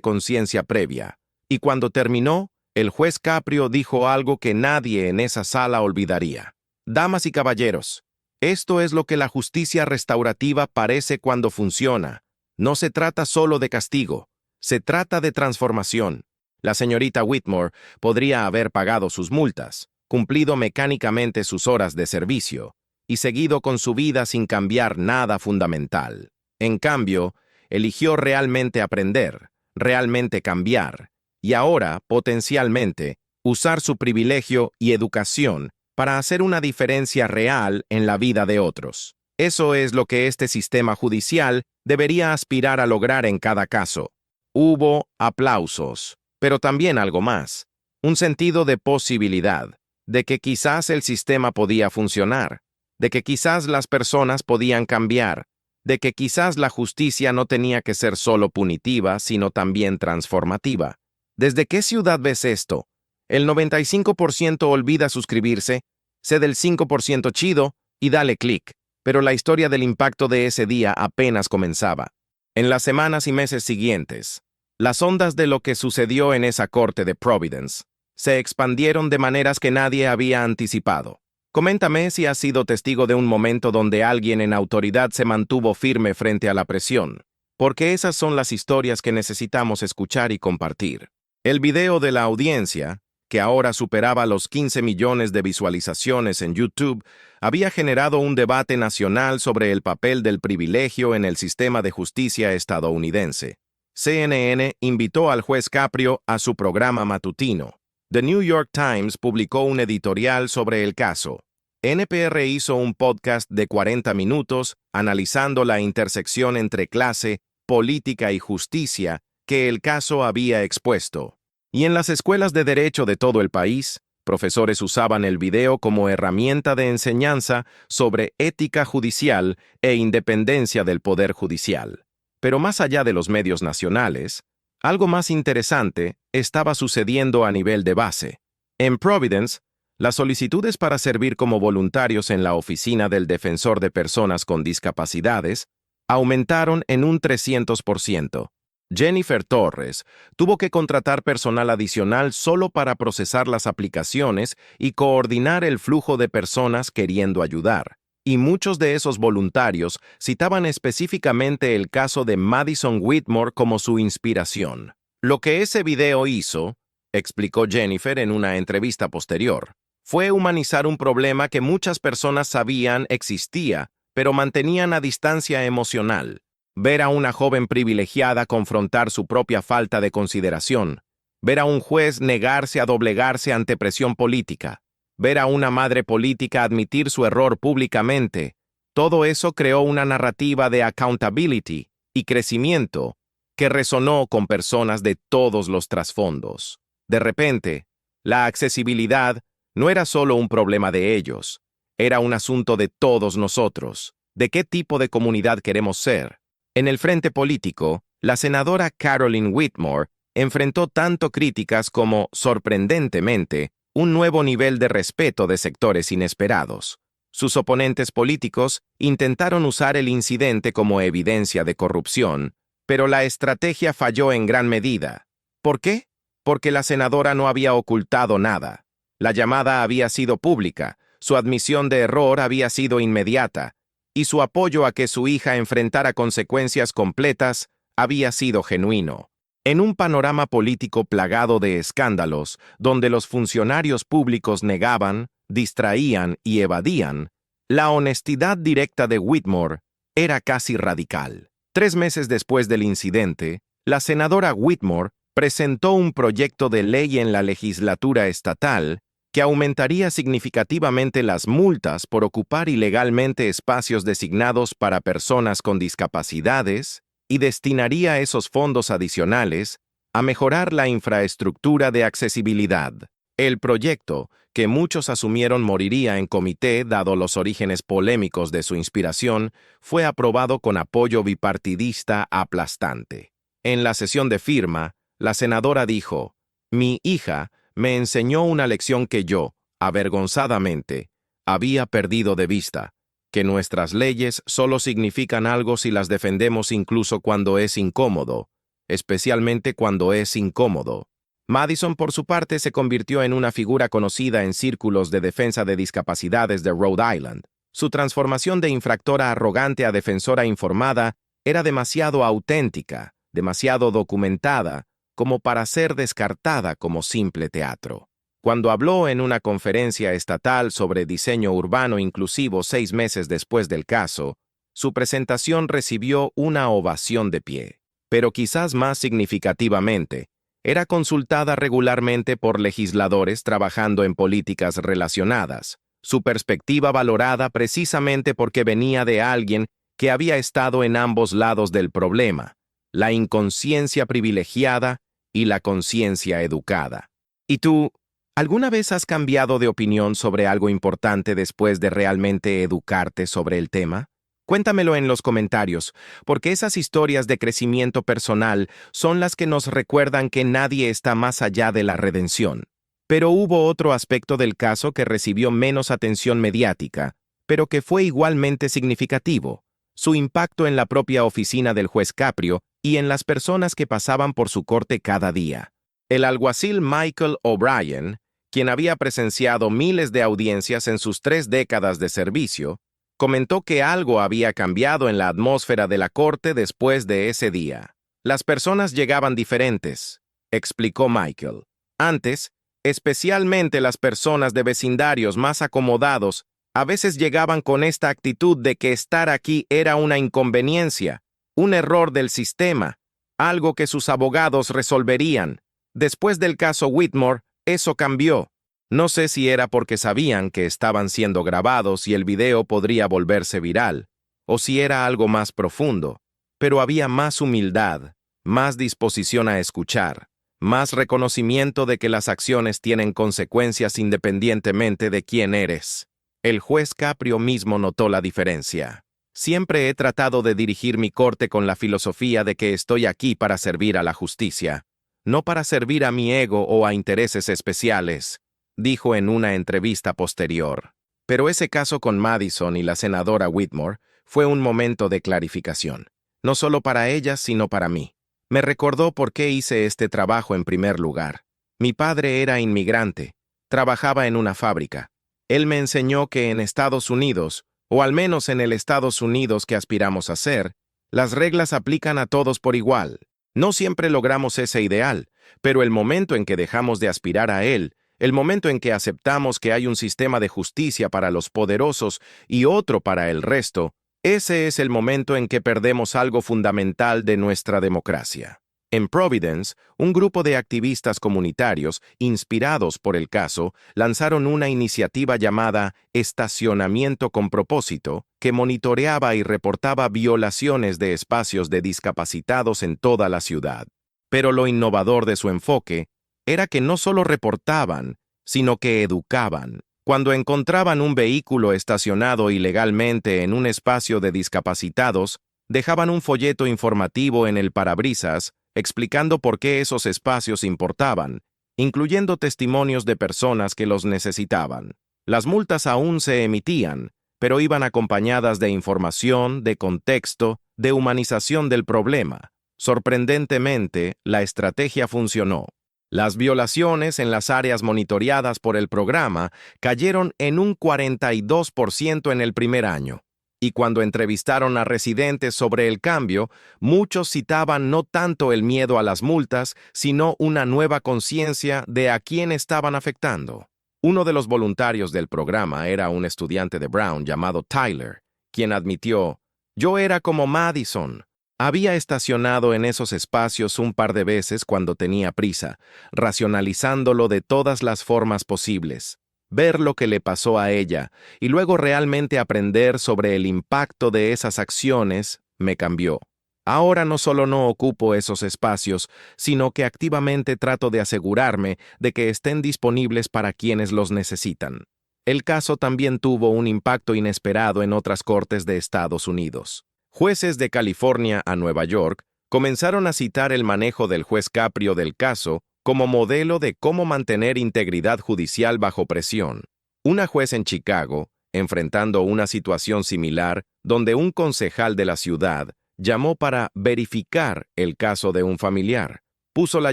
conciencia previa. Y cuando terminó, el juez Caprio dijo algo que nadie en esa sala olvidaría. «Damas y caballeros, esto es lo que la justicia restaurativa parece cuando funciona. No se trata solo de castigo, se trata de transformación». La señorita Whitmore podría haber pagado sus multas, cumplido mecánicamente sus horas de servicio y seguido con su vida sin cambiar nada fundamental. En cambio, eligió realmente aprender, realmente cambiar, y ahora, potencialmente, usar su privilegio y educación para hacer una diferencia real en la vida de otros. Eso es lo que este sistema judicial debería aspirar a lograr en cada caso. Hubo aplausos, pero también algo más, un sentido de posibilidad, de que quizás el sistema podía funcionar, de que quizás las personas podían cambiar, de que quizás la justicia no tenía que ser solo punitiva, sino también transformativa. ¿Desde qué ciudad ves esto? El 95% olvida suscribirse, sé del 5% chido y dale clic, pero la historia del impacto de ese día apenas comenzaba. En las semanas y meses siguientes, las ondas de lo que sucedió en esa corte de Providence se expandieron de maneras que nadie había anticipado. Coméntame si has sido testigo de un momento donde alguien en autoridad se mantuvo firme frente a la presión, porque esas son las historias que necesitamos escuchar y compartir. El video de la audiencia, que ahora superaba los 15 millones de visualizaciones en YouTube, había generado un debate nacional sobre el papel del privilegio en el sistema de justicia estadounidense. CNN invitó al juez Caprio a su programa matutino. The New York Times publicó un editorial sobre el caso. NPR hizo un podcast de 40 minutos analizando la intersección entre clase, política y justicia que el caso había expuesto. Y en las escuelas de derecho de todo el país, profesores usaban el video como herramienta de enseñanza sobre ética judicial e independencia del poder judicial. Pero más allá de los medios nacionales, algo más interesante estaba sucediendo a nivel de base. En Providence, las solicitudes para servir como voluntarios en la oficina del Defensor de Personas con Discapacidades aumentaron en un 300%. Jennifer Torres tuvo que contratar personal adicional solo para procesar las aplicaciones y coordinar el flujo de personas queriendo ayudar. Y muchos de esos voluntarios citaban específicamente el caso de Madison Whitmore como su inspiración. Lo que ese video hizo, explicó Jennifer en una entrevista posterior, fue humanizar un problema que muchas personas sabían existía, pero mantenían a distancia emocional. Ver a una joven privilegiada confrontar su propia falta de consideración. Ver a un juez negarse a doblegarse ante presión política. Ver a una madre política admitir su error públicamente. Todo eso creó una narrativa de accountability y crecimiento que resonó con personas de todos los trasfondos. De repente, la accesibilidad no era solo un problema de ellos, era un asunto de todos nosotros. ¿De qué tipo de comunidad queremos ser? En el frente político, la senadora Caroline Whitmore enfrentó tanto críticas como, sorprendentemente, un nuevo nivel de respeto de sectores inesperados. Sus oponentes políticos intentaron usar el incidente como evidencia de corrupción, pero la estrategia falló en gran medida. ¿Por qué? Porque la senadora no había ocultado nada. La llamada había sido pública, su admisión de error había sido inmediata, y su apoyo a que su hija enfrentara consecuencias completas había sido genuino. En un panorama político plagado de escándalos, donde los funcionarios públicos negaban, distraían y evadían, la honestidad directa de Whitmore era casi radical. 3 meses después del incidente, la senadora Whitmore presentó un proyecto de ley en la legislatura estatal que aumentaría significativamente las multas por ocupar ilegalmente espacios designados para personas con discapacidades y destinaría esos fondos adicionales a mejorar la infraestructura de accesibilidad. El proyecto, que muchos asumieron moriría en comité dado los orígenes polémicos de su inspiración, fue aprobado con apoyo bipartidista aplastante. En la sesión de firma, la senadora dijo: «Mi hija me enseñó una lección que yo, avergonzadamente, había perdido de vista, que nuestras leyes solo significan algo si las defendemos incluso cuando es incómodo, especialmente cuando es incómodo». Madison, por su parte, se convirtió en una figura conocida en círculos de defensa de discapacidades de Rhode Island. Su transformación de infractora arrogante a defensora informada era demasiado auténtica, demasiado documentada, como para ser descartada como simple teatro. Cuando habló en una conferencia estatal sobre diseño urbano inclusivo 6 meses después del caso, su presentación recibió una ovación de pie. Pero quizás más significativamente, era consultada regularmente por legisladores trabajando en políticas relacionadas, su perspectiva valorada precisamente porque venía de alguien que había estado en ambos lados del problema, la inconsciencia privilegiada y la conciencia educada. ¿Y tú, alguna vez has cambiado de opinión sobre algo importante después de realmente educarte sobre el tema? Cuéntamelo en los comentarios, porque esas historias de crecimiento personal son las que nos recuerdan que nadie está más allá de la redención. Pero hubo otro aspecto del caso que recibió menos atención mediática, pero que fue igualmente significativo: su impacto en la propia oficina del juez Caprio y en las personas que pasaban por su corte cada día. El alguacil Michael O'Brien, quien había presenciado miles de audiencias en sus 3 décadas de servicio, comentó que algo había cambiado en la atmósfera de la corte después de ese día. Las personas llegaban diferentes, explicó Michael. Antes, especialmente las personas de vecindarios más acomodados, a veces llegaban con esta actitud de que estar aquí era una inconveniencia, un error del sistema, algo que sus abogados resolverían. Después del caso Whitmore, eso cambió. No sé si era porque sabían que estaban siendo grabados y el video podría volverse viral, o si era algo más profundo, pero había más humildad, más disposición a escuchar, más reconocimiento de que las acciones tienen consecuencias independientemente de quién eres. El juez Caprio mismo notó la diferencia. Siempre he tratado de dirigir mi corte con la filosofía de que estoy aquí para servir a la justicia, no para servir a mi ego o a intereses especiales, dijo en una entrevista posterior. Pero ese caso con Madison y la senadora Whitmore fue un momento de clarificación, no solo para ellas, sino para mí. Me recordó por qué hice este trabajo en primer lugar. Mi padre era inmigrante, trabajaba en una fábrica. Él me enseñó que en Estados Unidos, o al menos en el Estados Unidos que aspiramos a ser, las reglas aplican a todos por igual. No siempre logramos ese ideal, pero el momento en que dejamos de aspirar a él, el momento en que aceptamos que hay un sistema de justicia para los poderosos y otro para el resto, ese es el momento en que perdemos algo fundamental de nuestra democracia. En Providence, un grupo de activistas comunitarios, inspirados por el caso, lanzaron una iniciativa llamada Estacionamiento con Propósito, que monitoreaba y reportaba violaciones de espacios de discapacitados en toda la ciudad. Pero lo innovador de su enfoque era que no solo reportaban, sino que educaban. Cuando encontraban un vehículo estacionado ilegalmente en un espacio de discapacitados, dejaban un folleto informativo en el parabrisas explicando por qué esos espacios importaban, incluyendo testimonios de personas que los necesitaban. Las multas aún se emitían, pero iban acompañadas de información, de contexto, de humanización del problema. Sorprendentemente, la estrategia funcionó. Las violaciones en las áreas monitoreadas por el programa cayeron en un 42% en el primer año. Y cuando entrevistaron a residentes sobre el cambio, muchos citaban no tanto el miedo a las multas, sino una nueva conciencia de a quién estaban afectando. Uno de los voluntarios del programa era un estudiante de Brown llamado Tyler, quien admitió: «Yo era como Madison. Había estacionado en esos espacios un par de veces cuando tenía prisa, racionalizándolo de todas las formas posibles. Ver lo que le pasó a ella y luego realmente aprender sobre el impacto de esas acciones me cambió. Ahora no solo no ocupo esos espacios, sino que activamente trato de asegurarme de que estén disponibles para quienes los necesitan». El caso también tuvo un impacto inesperado en otras cortes de Estados Unidos. Jueces de California a Nueva York comenzaron a citar el manejo del juez Caprio del caso como modelo de cómo mantener integridad judicial bajo presión. Una juez en Chicago, enfrentando una situación similar, donde un concejal de la ciudad llamó para verificar el caso de un familiar, puso la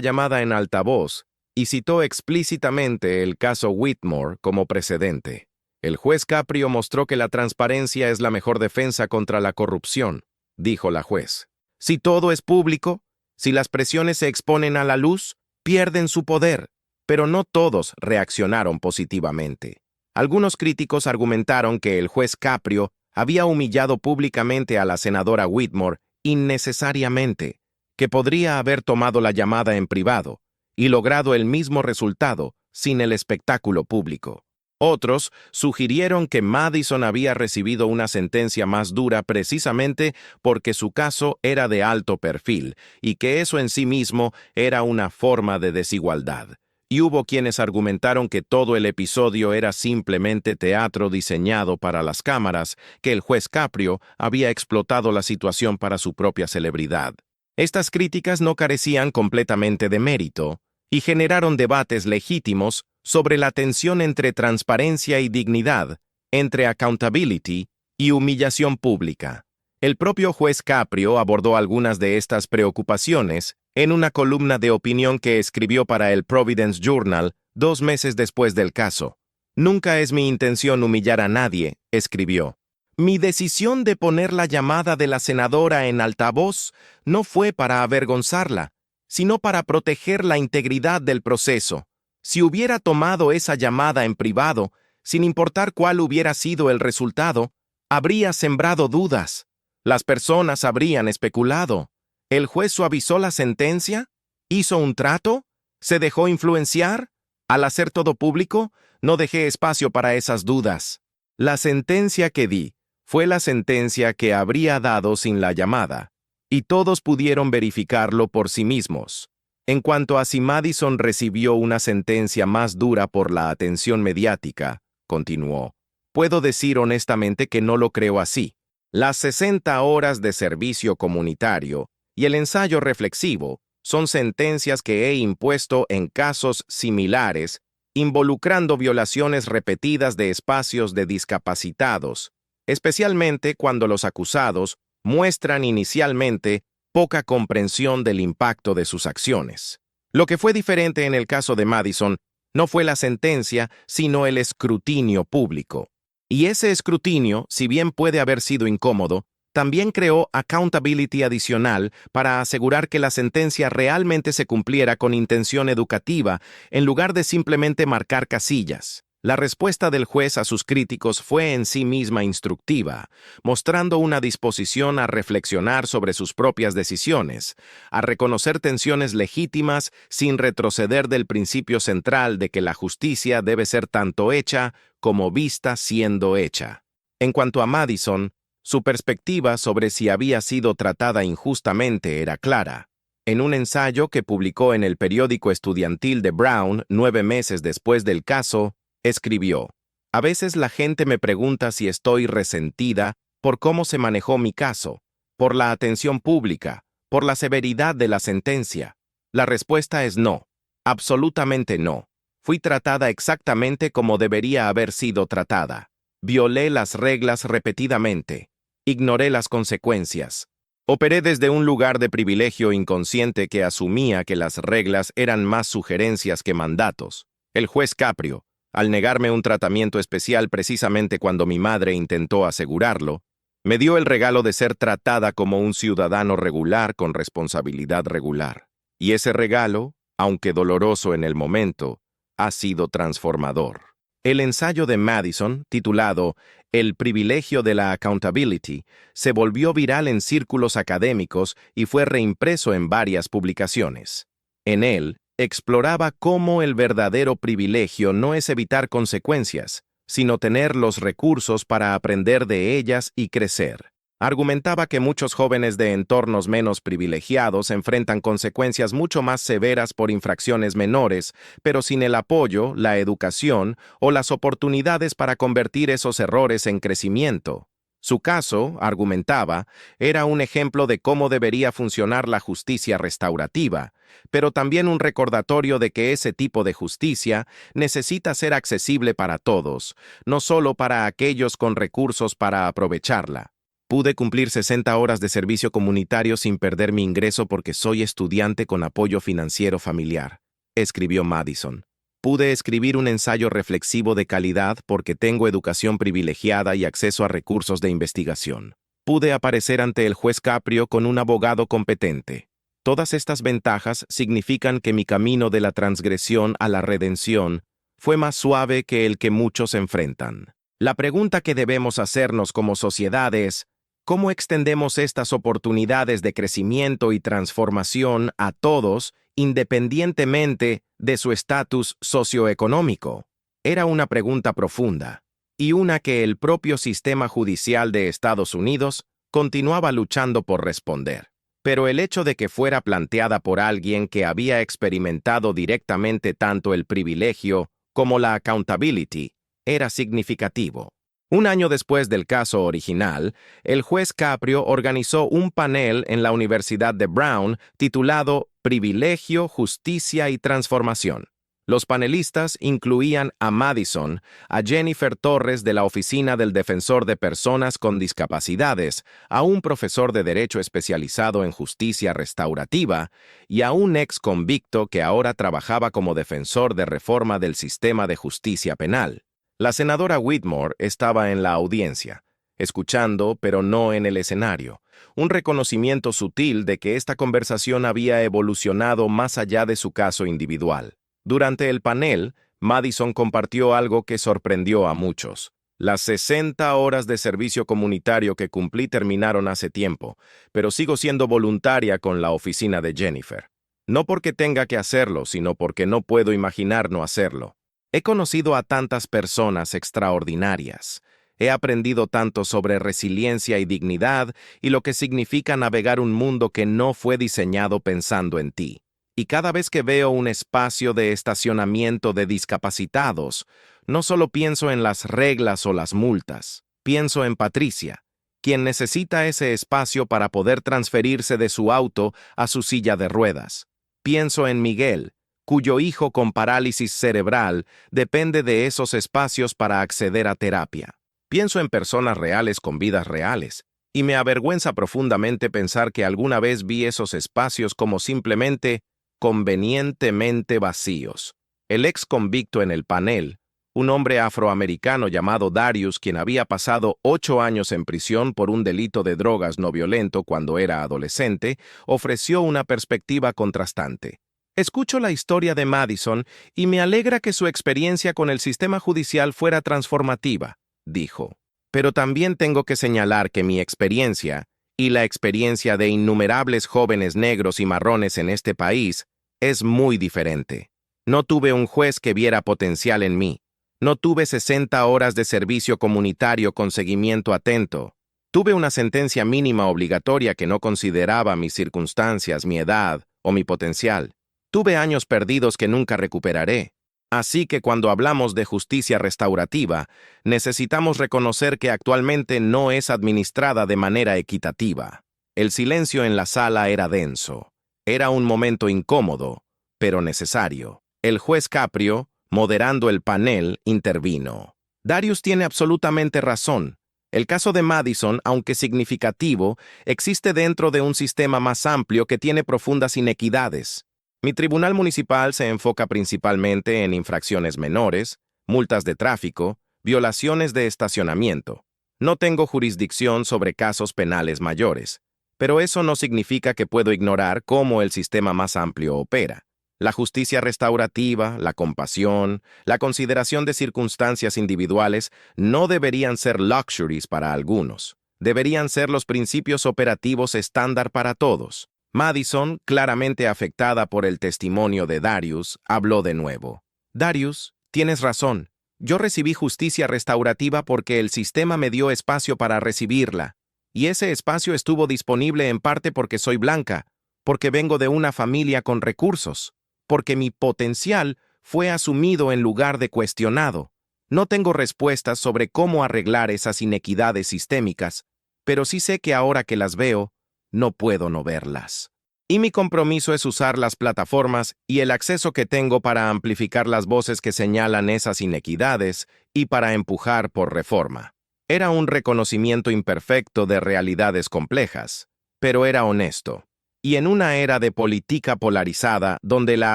llamada en altavoz y citó explícitamente el caso Whitmore como precedente. El juez Caprio mostró que la transparencia es la mejor defensa contra la corrupción, dijo la juez. Si todo es público, si las presiones se exponen a la luz, pierden su poder, pero no todos reaccionaron positivamente. Algunos críticos argumentaron que el juez Caprio había humillado públicamente a la senadora Whitmore innecesariamente, que podría haber tomado la llamada en privado y logrado el mismo resultado sin el espectáculo público. Otros sugirieron que Madison había recibido una sentencia más dura precisamente porque su caso era de alto perfil y que eso en sí mismo era una forma de desigualdad. Y hubo quienes argumentaron que todo el episodio era simplemente teatro diseñado para las cámaras, que el juez Caprio había explotado la situación para su propia celebridad. Estas críticas no carecían completamente de mérito y generaron debates legítimos sobre la tensión entre transparencia y dignidad, entre accountability y humillación pública. El propio juez Caprio abordó algunas de estas preocupaciones en una columna de opinión que escribió para el Providence Journal 2 meses después del caso. «Nunca es mi intención humillar a nadie», escribió. «Mi decisión de poner la llamada de la senadora en altavoz no fue para avergonzarla, sino para proteger la integridad del proceso. Si hubiera tomado esa llamada en privado, sin importar cuál hubiera sido el resultado, habría sembrado dudas. Las personas habrían especulado. ¿El juez suavizó la sentencia? ¿Hizo un trato? ¿Se dejó influenciar? Al hacer todo público, no dejé espacio para esas dudas. La sentencia que di fue la sentencia que habría dado sin la llamada, y todos pudieron verificarlo por sí mismos. En cuanto a si Madison recibió una sentencia más dura por la atención mediática», continuó, «puedo decir honestamente que no lo creo así. Las 60 horas de servicio comunitario y el ensayo reflexivo son sentencias que he impuesto en casos similares, involucrando violaciones repetidas de espacios de discapacitados, especialmente cuando los acusados muestran inicialmente poca comprensión del impacto de sus acciones. Lo que fue diferente en el caso de Madison no fue la sentencia, sino el escrutinio público. Y ese escrutinio, si bien puede haber sido incómodo, también creó accountability adicional para asegurar que la sentencia realmente se cumpliera con intención educativa en lugar de simplemente marcar casillas. La respuesta del juez a sus críticos fue en sí misma instructiva, mostrando una disposición a reflexionar sobre sus propias decisiones, a reconocer tensiones legítimas sin retroceder del principio central de que la justicia debe ser tanto hecha como vista siendo hecha. En cuanto a Madison, su perspectiva sobre si había sido tratada injustamente era clara. En un ensayo que publicó en el periódico estudiantil de Brown 9 meses después del caso, escribió: "A veces la gente me pregunta si estoy resentida por cómo se manejó mi caso, por la atención pública, por la severidad de la sentencia. La respuesta es no, absolutamente no. Fui tratada exactamente como debería haber sido tratada. Violé las reglas repetidamente. Ignoré las consecuencias. Operé desde un lugar de privilegio inconsciente que asumía que las reglas eran más sugerencias que mandatos. El juez Caprio, al negarme un tratamiento especial precisamente cuando mi madre intentó asegurarlo, me dio el regalo de ser tratada como un ciudadano regular con responsabilidad regular. Y ese regalo, aunque doloroso en el momento, ha sido transformador". El ensayo de Madison, titulado "El privilegio de la accountability", se volvió viral en círculos académicos y fue reimpreso en varias publicaciones. En él, exploraba cómo el verdadero privilegio no es evitar consecuencias, sino tener los recursos para aprender de ellas y crecer. Argumentaba que muchos jóvenes de entornos menos privilegiados enfrentan consecuencias mucho más severas por infracciones menores, pero sin el apoyo, la educación o las oportunidades para convertir esos errores en crecimiento. Su caso, argumentaba, era un ejemplo de cómo debería funcionar la justicia restaurativa, pero también un recordatorio de que ese tipo de justicia necesita ser accesible para todos, no solo para aquellos con recursos para aprovecharla. "Pude cumplir 60 horas de servicio comunitario sin perder mi ingreso porque soy estudiante con apoyo financiero familiar", escribió Madison. "Pude escribir un ensayo reflexivo de calidad porque tengo educación privilegiada y acceso a recursos de investigación. Pude aparecer ante el juez Caprio con un abogado competente. Todas estas ventajas significan que mi camino de la transgresión a la redención fue más suave que el que muchos enfrentan". La pregunta que debemos hacernos como sociedad es: ¿cómo extendemos estas oportunidades de crecimiento y transformación a todos, independientemente de su estatus socioeconómico? Era una pregunta profunda, y una que el propio sistema judicial de Estados Unidos continuaba luchando por responder. Pero el hecho de que fuera planteada por alguien que había experimentado directamente tanto el privilegio como la accountability era significativo. Un año después del caso original, el juez Caprio organizó un panel en la Universidad de Brown titulado "Privilegio, Justicia y Transformación". Los panelistas incluían a Madison, a Jennifer Torres de la Oficina del Defensor de Personas con Discapacidades, a un profesor de Derecho especializado en justicia restaurativa y a un ex convicto que ahora trabajaba como defensor de reforma del sistema de justicia penal. La senadora Whitmore estaba en la audiencia, escuchando, pero no en el escenario, un reconocimiento sutil de que esta conversación había evolucionado más allá de su caso individual. Durante el panel, Madison compartió algo que sorprendió a muchos. "Las 60 horas de servicio comunitario que cumplí terminaron hace tiempo, pero sigo siendo voluntaria con la oficina de Jennifer. No porque tenga que hacerlo, sino porque no puedo imaginar no hacerlo. He conocido a tantas personas extraordinarias. He aprendido tanto sobre resiliencia y dignidad y lo que significa navegar un mundo que no fue diseñado pensando en ti. Y cada vez que veo un espacio de estacionamiento de discapacitados, no solo pienso en las reglas o las multas, pienso en Patricia, quien necesita ese espacio para poder transferirse de su auto a su silla de ruedas. Pienso en Miguel, cuyo hijo con parálisis cerebral depende de esos espacios para acceder a terapia. Pienso en personas reales con vidas reales, y me avergüenza profundamente pensar que alguna vez vi esos espacios como simplemente convenientemente vacíos. El ex convicto en el panel, un hombre afroamericano llamado Darius, quien había pasado 8 años en prisión por un delito de drogas no violento cuando era adolescente, ofreció una perspectiva contrastante. Escucho la historia de Madison y me alegra que su experiencia con el sistema judicial fuera transformativa, dijo. Pero también tengo que señalar que mi experiencia, y la experiencia de innumerables jóvenes negros y marrones en este país, es muy diferente. No tuve un juez que viera potencial en mí. No tuve 60 horas de servicio comunitario con seguimiento atento. Tuve una sentencia mínima obligatoria que no consideraba mis circunstancias, mi edad o mi potencial. Tuve años perdidos que nunca recuperaré. Así que cuando hablamos de justicia restaurativa, necesitamos reconocer que actualmente no es administrada de manera equitativa. El silencio en la sala era denso. Era un momento incómodo, pero necesario. El juez Caprio, moderando el panel, intervino. Darius tiene absolutamente razón. El caso de Madison, aunque significativo, existe dentro de un sistema más amplio que tiene profundas inequidades. Mi tribunal municipal se enfoca principalmente en infracciones menores, multas de tráfico, violaciones de estacionamiento. No tengo jurisdicción sobre casos penales mayores, pero eso no significa que puedo ignorar cómo el sistema más amplio opera. La justicia restaurativa, la compasión, la consideración de circunstancias individuales no deberían ser luxuries para algunos. Deberían ser los principios operativos estándar para todos. Madison, claramente afectada por el testimonio de Darius, habló de nuevo. Darius, tienes razón. Yo recibí justicia restaurativa porque el sistema me dio espacio para recibirla. Y ese espacio estuvo disponible en parte porque soy blanca, porque vengo de una familia con recursos, porque mi potencial fue asumido en lugar de cuestionado. No tengo respuestas sobre cómo arreglar esas inequidades sistémicas, pero sí sé que ahora que las veo, no puedo no verlas. Y mi compromiso es usar las plataformas y el acceso que tengo para amplificar las voces que señalan esas inequidades y para empujar por reforma. Era un reconocimiento imperfecto de realidades complejas, pero era honesto. Y en una era de política polarizada, donde la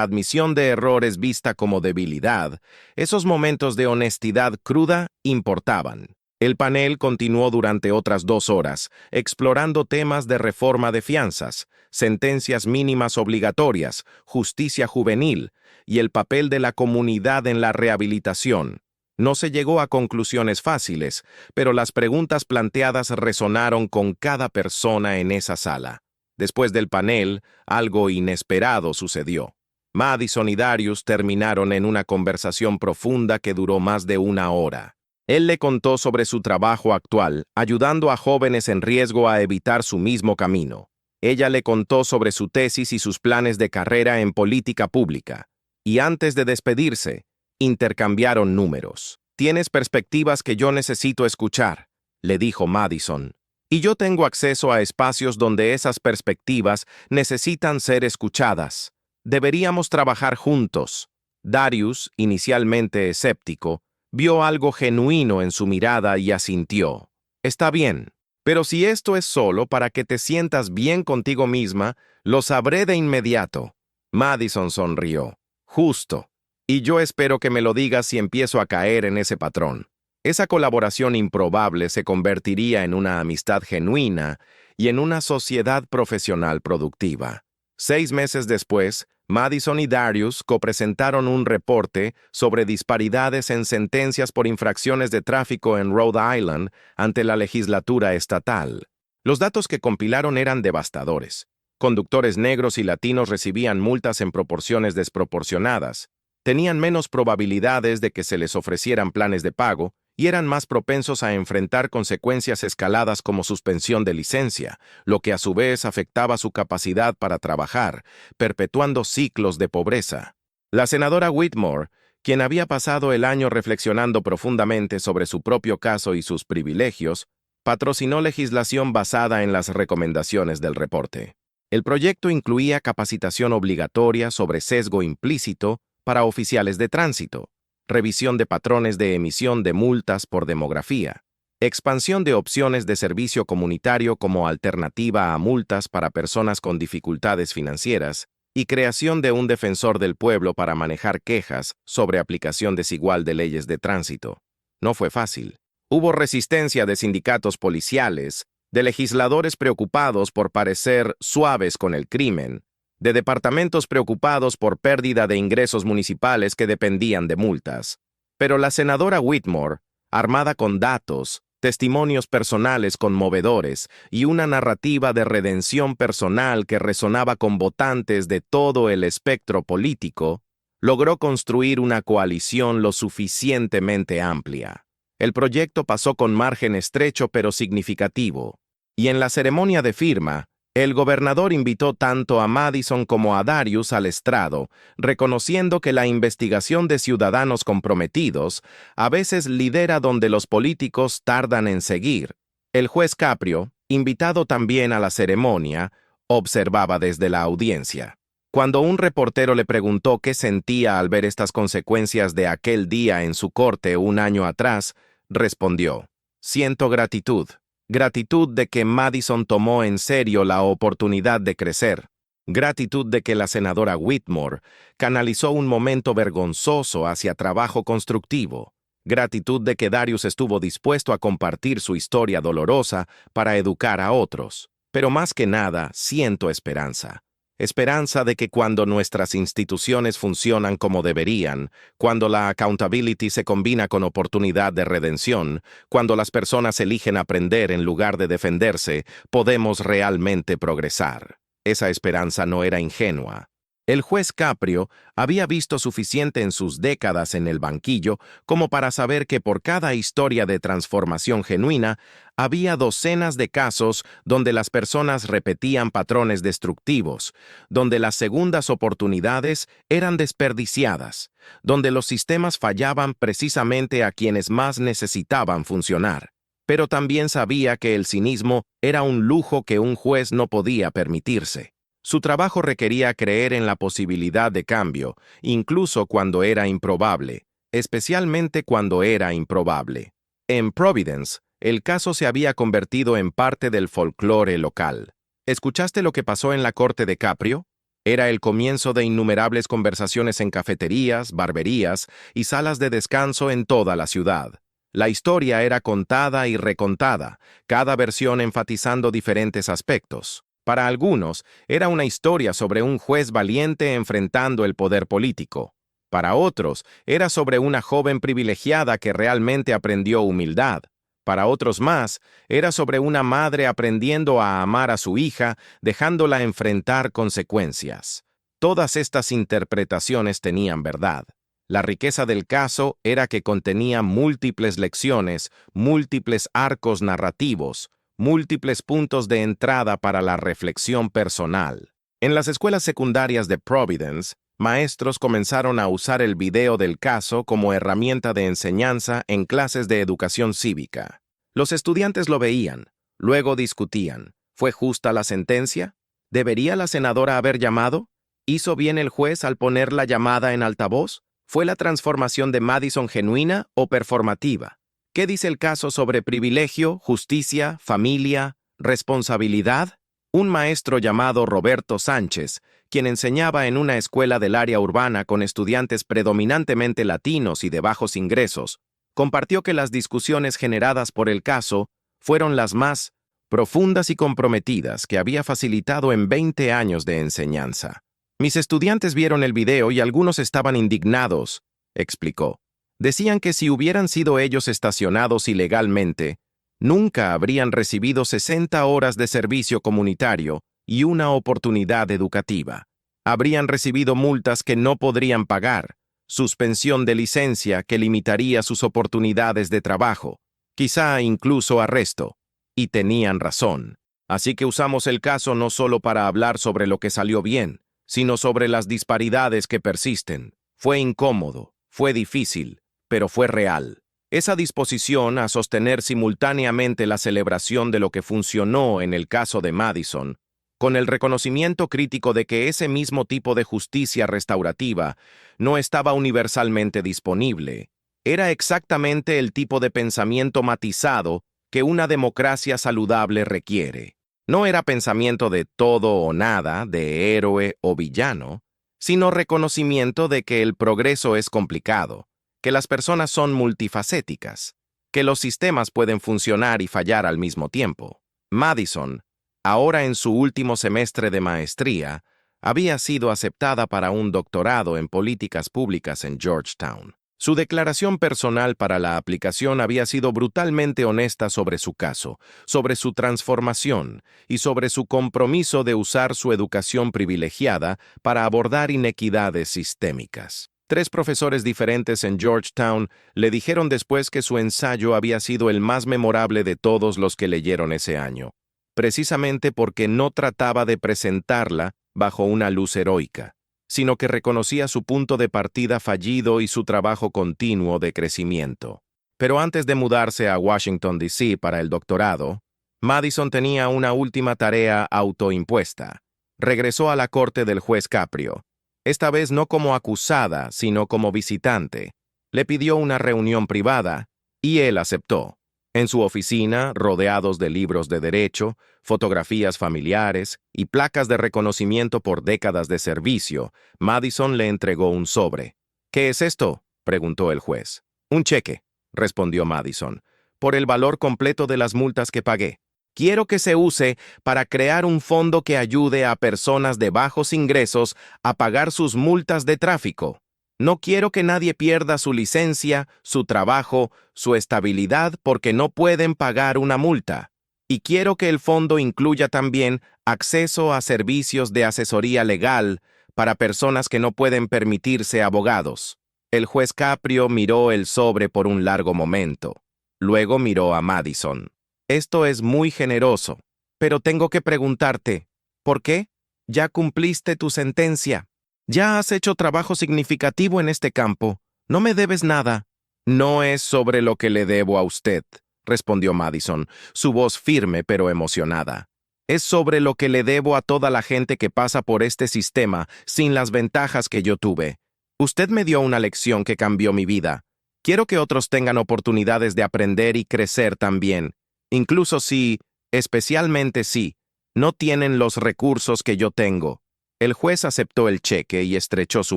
admisión de error es vista como debilidad, esos momentos de honestidad cruda importaban. El panel continuó durante otras 2 horas, explorando temas de reforma de fianzas, sentencias mínimas obligatorias, justicia juvenil y el papel de la comunidad en la rehabilitación. No se llegó a conclusiones fáciles, pero las preguntas planteadas resonaron con cada persona en esa sala. Después del panel, algo inesperado sucedió. Madison y Darius terminaron en una conversación profunda que duró más de 1 hora. Él le contó sobre su trabajo actual, ayudando a jóvenes en riesgo a evitar su mismo camino. Ella le contó sobre su tesis y sus planes de carrera en política pública. Y antes de despedirse, intercambiaron números. «Tienes perspectivas que yo necesito escuchar», le dijo Madison. «Y yo tengo acceso a espacios donde esas perspectivas necesitan ser escuchadas. Deberíamos trabajar juntos». Darius, inicialmente escéptico, vio algo genuino en su mirada y asintió. «Está bien, pero si esto es solo para que te sientas bien contigo misma, lo sabré de inmediato». Madison sonrió. «Justo. Y yo espero que me lo digas si empiezo a caer en ese patrón». Esa colaboración improbable se convertiría en una amistad genuina y en una sociedad profesional productiva. 6 meses después, Madison y Darius copresentaron un reporte sobre disparidades en sentencias por infracciones de tráfico en Rhode Island ante la legislatura estatal. Los datos que compilaron eran devastadores. Conductores negros y latinos recibían multas en proporciones desproporcionadas, tenían menos probabilidades de que se les ofrecieran planes de pago y eran más propensos a enfrentar consecuencias escaladas como suspensión de licencia, lo que a su vez afectaba su capacidad para trabajar, perpetuando ciclos de pobreza. La senadora Whitmore, quien había pasado el año reflexionando profundamente sobre su propio caso y sus privilegios, patrocinó legislación basada en las recomendaciones del reporte. El proyecto incluía capacitación obligatoria sobre sesgo implícito para oficiales de tránsito, revisión de patrones de emisión de multas por demografía, expansión de opciones de servicio comunitario como alternativa a multas para personas con dificultades financieras y creación de un defensor del pueblo para manejar quejas sobre aplicación desigual de leyes de tránsito. No fue fácil. Hubo resistencia de sindicatos policiales, de legisladores preocupados por parecer suaves con el crimen, de departamentos preocupados por pérdida de ingresos municipales que dependían de multas. Pero la senadora Whitmore, armada con datos, testimonios personales conmovedores y una narrativa de redención personal que resonaba con votantes de todo el espectro político, logró construir una coalición lo suficientemente amplia. El proyecto pasó con margen estrecho pero significativo, y en la ceremonia de firma, el gobernador invitó tanto a Madison como a Darius al estrado, reconociendo que la investigación de ciudadanos comprometidos a veces lidera donde los políticos tardan en seguir. El juez Caprio, invitado también a la ceremonia, observaba desde la audiencia. Cuando un reportero le preguntó qué sentía al ver estas consecuencias de aquel día en su corte un año atrás, respondió: «Siento gratitud. Gratitud de que Madison tomó en serio la oportunidad de crecer. Gratitud de que la senadora Whitmore canalizó un momento vergonzoso hacia trabajo constructivo. Gratitud de que Darius estuvo dispuesto a compartir su historia dolorosa para educar a otros. Pero más que nada, siento esperanza. Esperanza de que cuando nuestras instituciones funcionan como deberían, cuando la accountability se combina con oportunidad de redención, cuando las personas eligen aprender en lugar de defenderse, podemos realmente progresar». Esa esperanza no era ingenua. El juez Caprio había visto suficiente en sus décadas en el banquillo como para saber que por cada historia de transformación genuina había docenas de casos donde las personas repetían patrones destructivos, donde las segundas oportunidades eran desperdiciadas, donde los sistemas fallaban precisamente a quienes más necesitaban funcionar. Pero también sabía que el cinismo era un lujo que un juez no podía permitirse. Su trabajo requería creer en la posibilidad de cambio, incluso cuando era improbable, especialmente cuando era improbable. En Providence, el caso se había convertido en parte del folclore local. ¿Escuchaste lo que pasó en la corte de Caprio? Era el comienzo de innumerables conversaciones en cafeterías, barberías y salas de descanso en toda la ciudad. La historia era contada y recontada, cada versión enfatizando diferentes aspectos. Para algunos, era una historia sobre un juez valiente enfrentando el poder político. Para otros, era sobre una joven privilegiada que realmente aprendió humildad. Para otros más, era sobre una madre aprendiendo a amar a su hija, dejándola enfrentar consecuencias. Todas estas interpretaciones tenían verdad. La riqueza del caso era que contenía múltiples lecciones, múltiples arcos narrativos, múltiples puntos de entrada para la reflexión personal. En las escuelas secundarias de Providence, maestros comenzaron a usar el video del caso como herramienta de enseñanza en clases de educación cívica. Los estudiantes lo veían, luego discutían. ¿Fue justa la sentencia? ¿Debería la senadora haber llamado? ¿Hizo bien el juez al poner la llamada en altavoz? ¿Fue la transformación de Madison genuina o performativa? ¿Qué dice el caso sobre privilegio, justicia, familia, responsabilidad? Un maestro llamado Roberto Sánchez, quien enseñaba en una escuela del área urbana con estudiantes predominantemente latinos y de bajos ingresos, compartió que las discusiones generadas por el caso fueron las más profundas y comprometidas que había facilitado en 20 años de enseñanza. «Mis estudiantes vieron el video y algunos estaban indignados», explicó. Decían que si hubieran sido ellos estacionados ilegalmente, nunca habrían recibido 60 horas de servicio comunitario y una oportunidad educativa. Habrían recibido multas que no podrían pagar, suspensión de licencia que limitaría sus oportunidades de trabajo, quizá incluso arresto. Y tenían razón. Así que usamos el caso no solo para hablar sobre lo que salió bien, sino sobre las disparidades que persisten. Fue incómodo, fue difícil, pero fue real. Esa disposición a sostener simultáneamente la celebración de lo que funcionó en el caso de Madison, con el reconocimiento crítico de que ese mismo tipo de justicia restaurativa no estaba universalmente disponible, era exactamente el tipo de pensamiento matizado que una democracia saludable requiere. No era pensamiento de todo o nada, de héroe o villano, sino reconocimiento de que el progreso es complicado, que las personas son multifacéticas, que los sistemas pueden funcionar y fallar al mismo tiempo. Madison, ahora en su último semestre de maestría, había sido aceptada para un doctorado en políticas públicas en Georgetown. Su declaración personal para la aplicación había sido brutalmente honesta sobre su caso, sobre su transformación y sobre su compromiso de usar su educación privilegiada para abordar inequidades sistémicas. 3 profesores diferentes en Georgetown le dijeron después que su ensayo había sido el más memorable de todos los que leyeron ese año, precisamente porque no trataba de presentarla bajo una luz heroica, sino que reconocía su punto de partida fallido y su trabajo continuo de crecimiento. Pero antes de mudarse a Washington, D.C. para el doctorado, Madison tenía una última tarea autoimpuesta. Regresó a la corte del juez Caprio, esta vez no como acusada, sino como visitante. Le pidió una reunión privada, y él aceptó. En su oficina, rodeados de libros de derecho, fotografías familiares y placas de reconocimiento por décadas de servicio, Madison le entregó un sobre. «¿Qué es esto?», preguntó el juez. «Un cheque», respondió Madison, «por el valor completo de las multas que pagué. Quiero que se use para crear un fondo que ayude a personas de bajos ingresos a pagar sus multas de tráfico. No quiero que nadie pierda su licencia, su trabajo, su estabilidad porque no pueden pagar una multa. Y quiero que el fondo incluya también acceso a servicios de asesoría legal para personas que no pueden permitirse abogados». El juez Caprio miró el sobre por un largo momento. Luego miró a Madison. «Esto es muy generoso, pero tengo que preguntarte, ¿por qué? Ya cumpliste tu sentencia. Ya has hecho trabajo significativo en este campo. No me debes nada». «No es sobre lo que le debo a usted», respondió Madison, su voz firme pero emocionada. «Es sobre lo que le debo a toda la gente que pasa por este sistema sin las ventajas que yo tuve. Usted me dio una lección que cambió mi vida. Quiero que otros tengan oportunidades de aprender y crecer también, incluso si, especialmente si, no tienen los recursos que yo tengo». El juez aceptó el cheque y estrechó su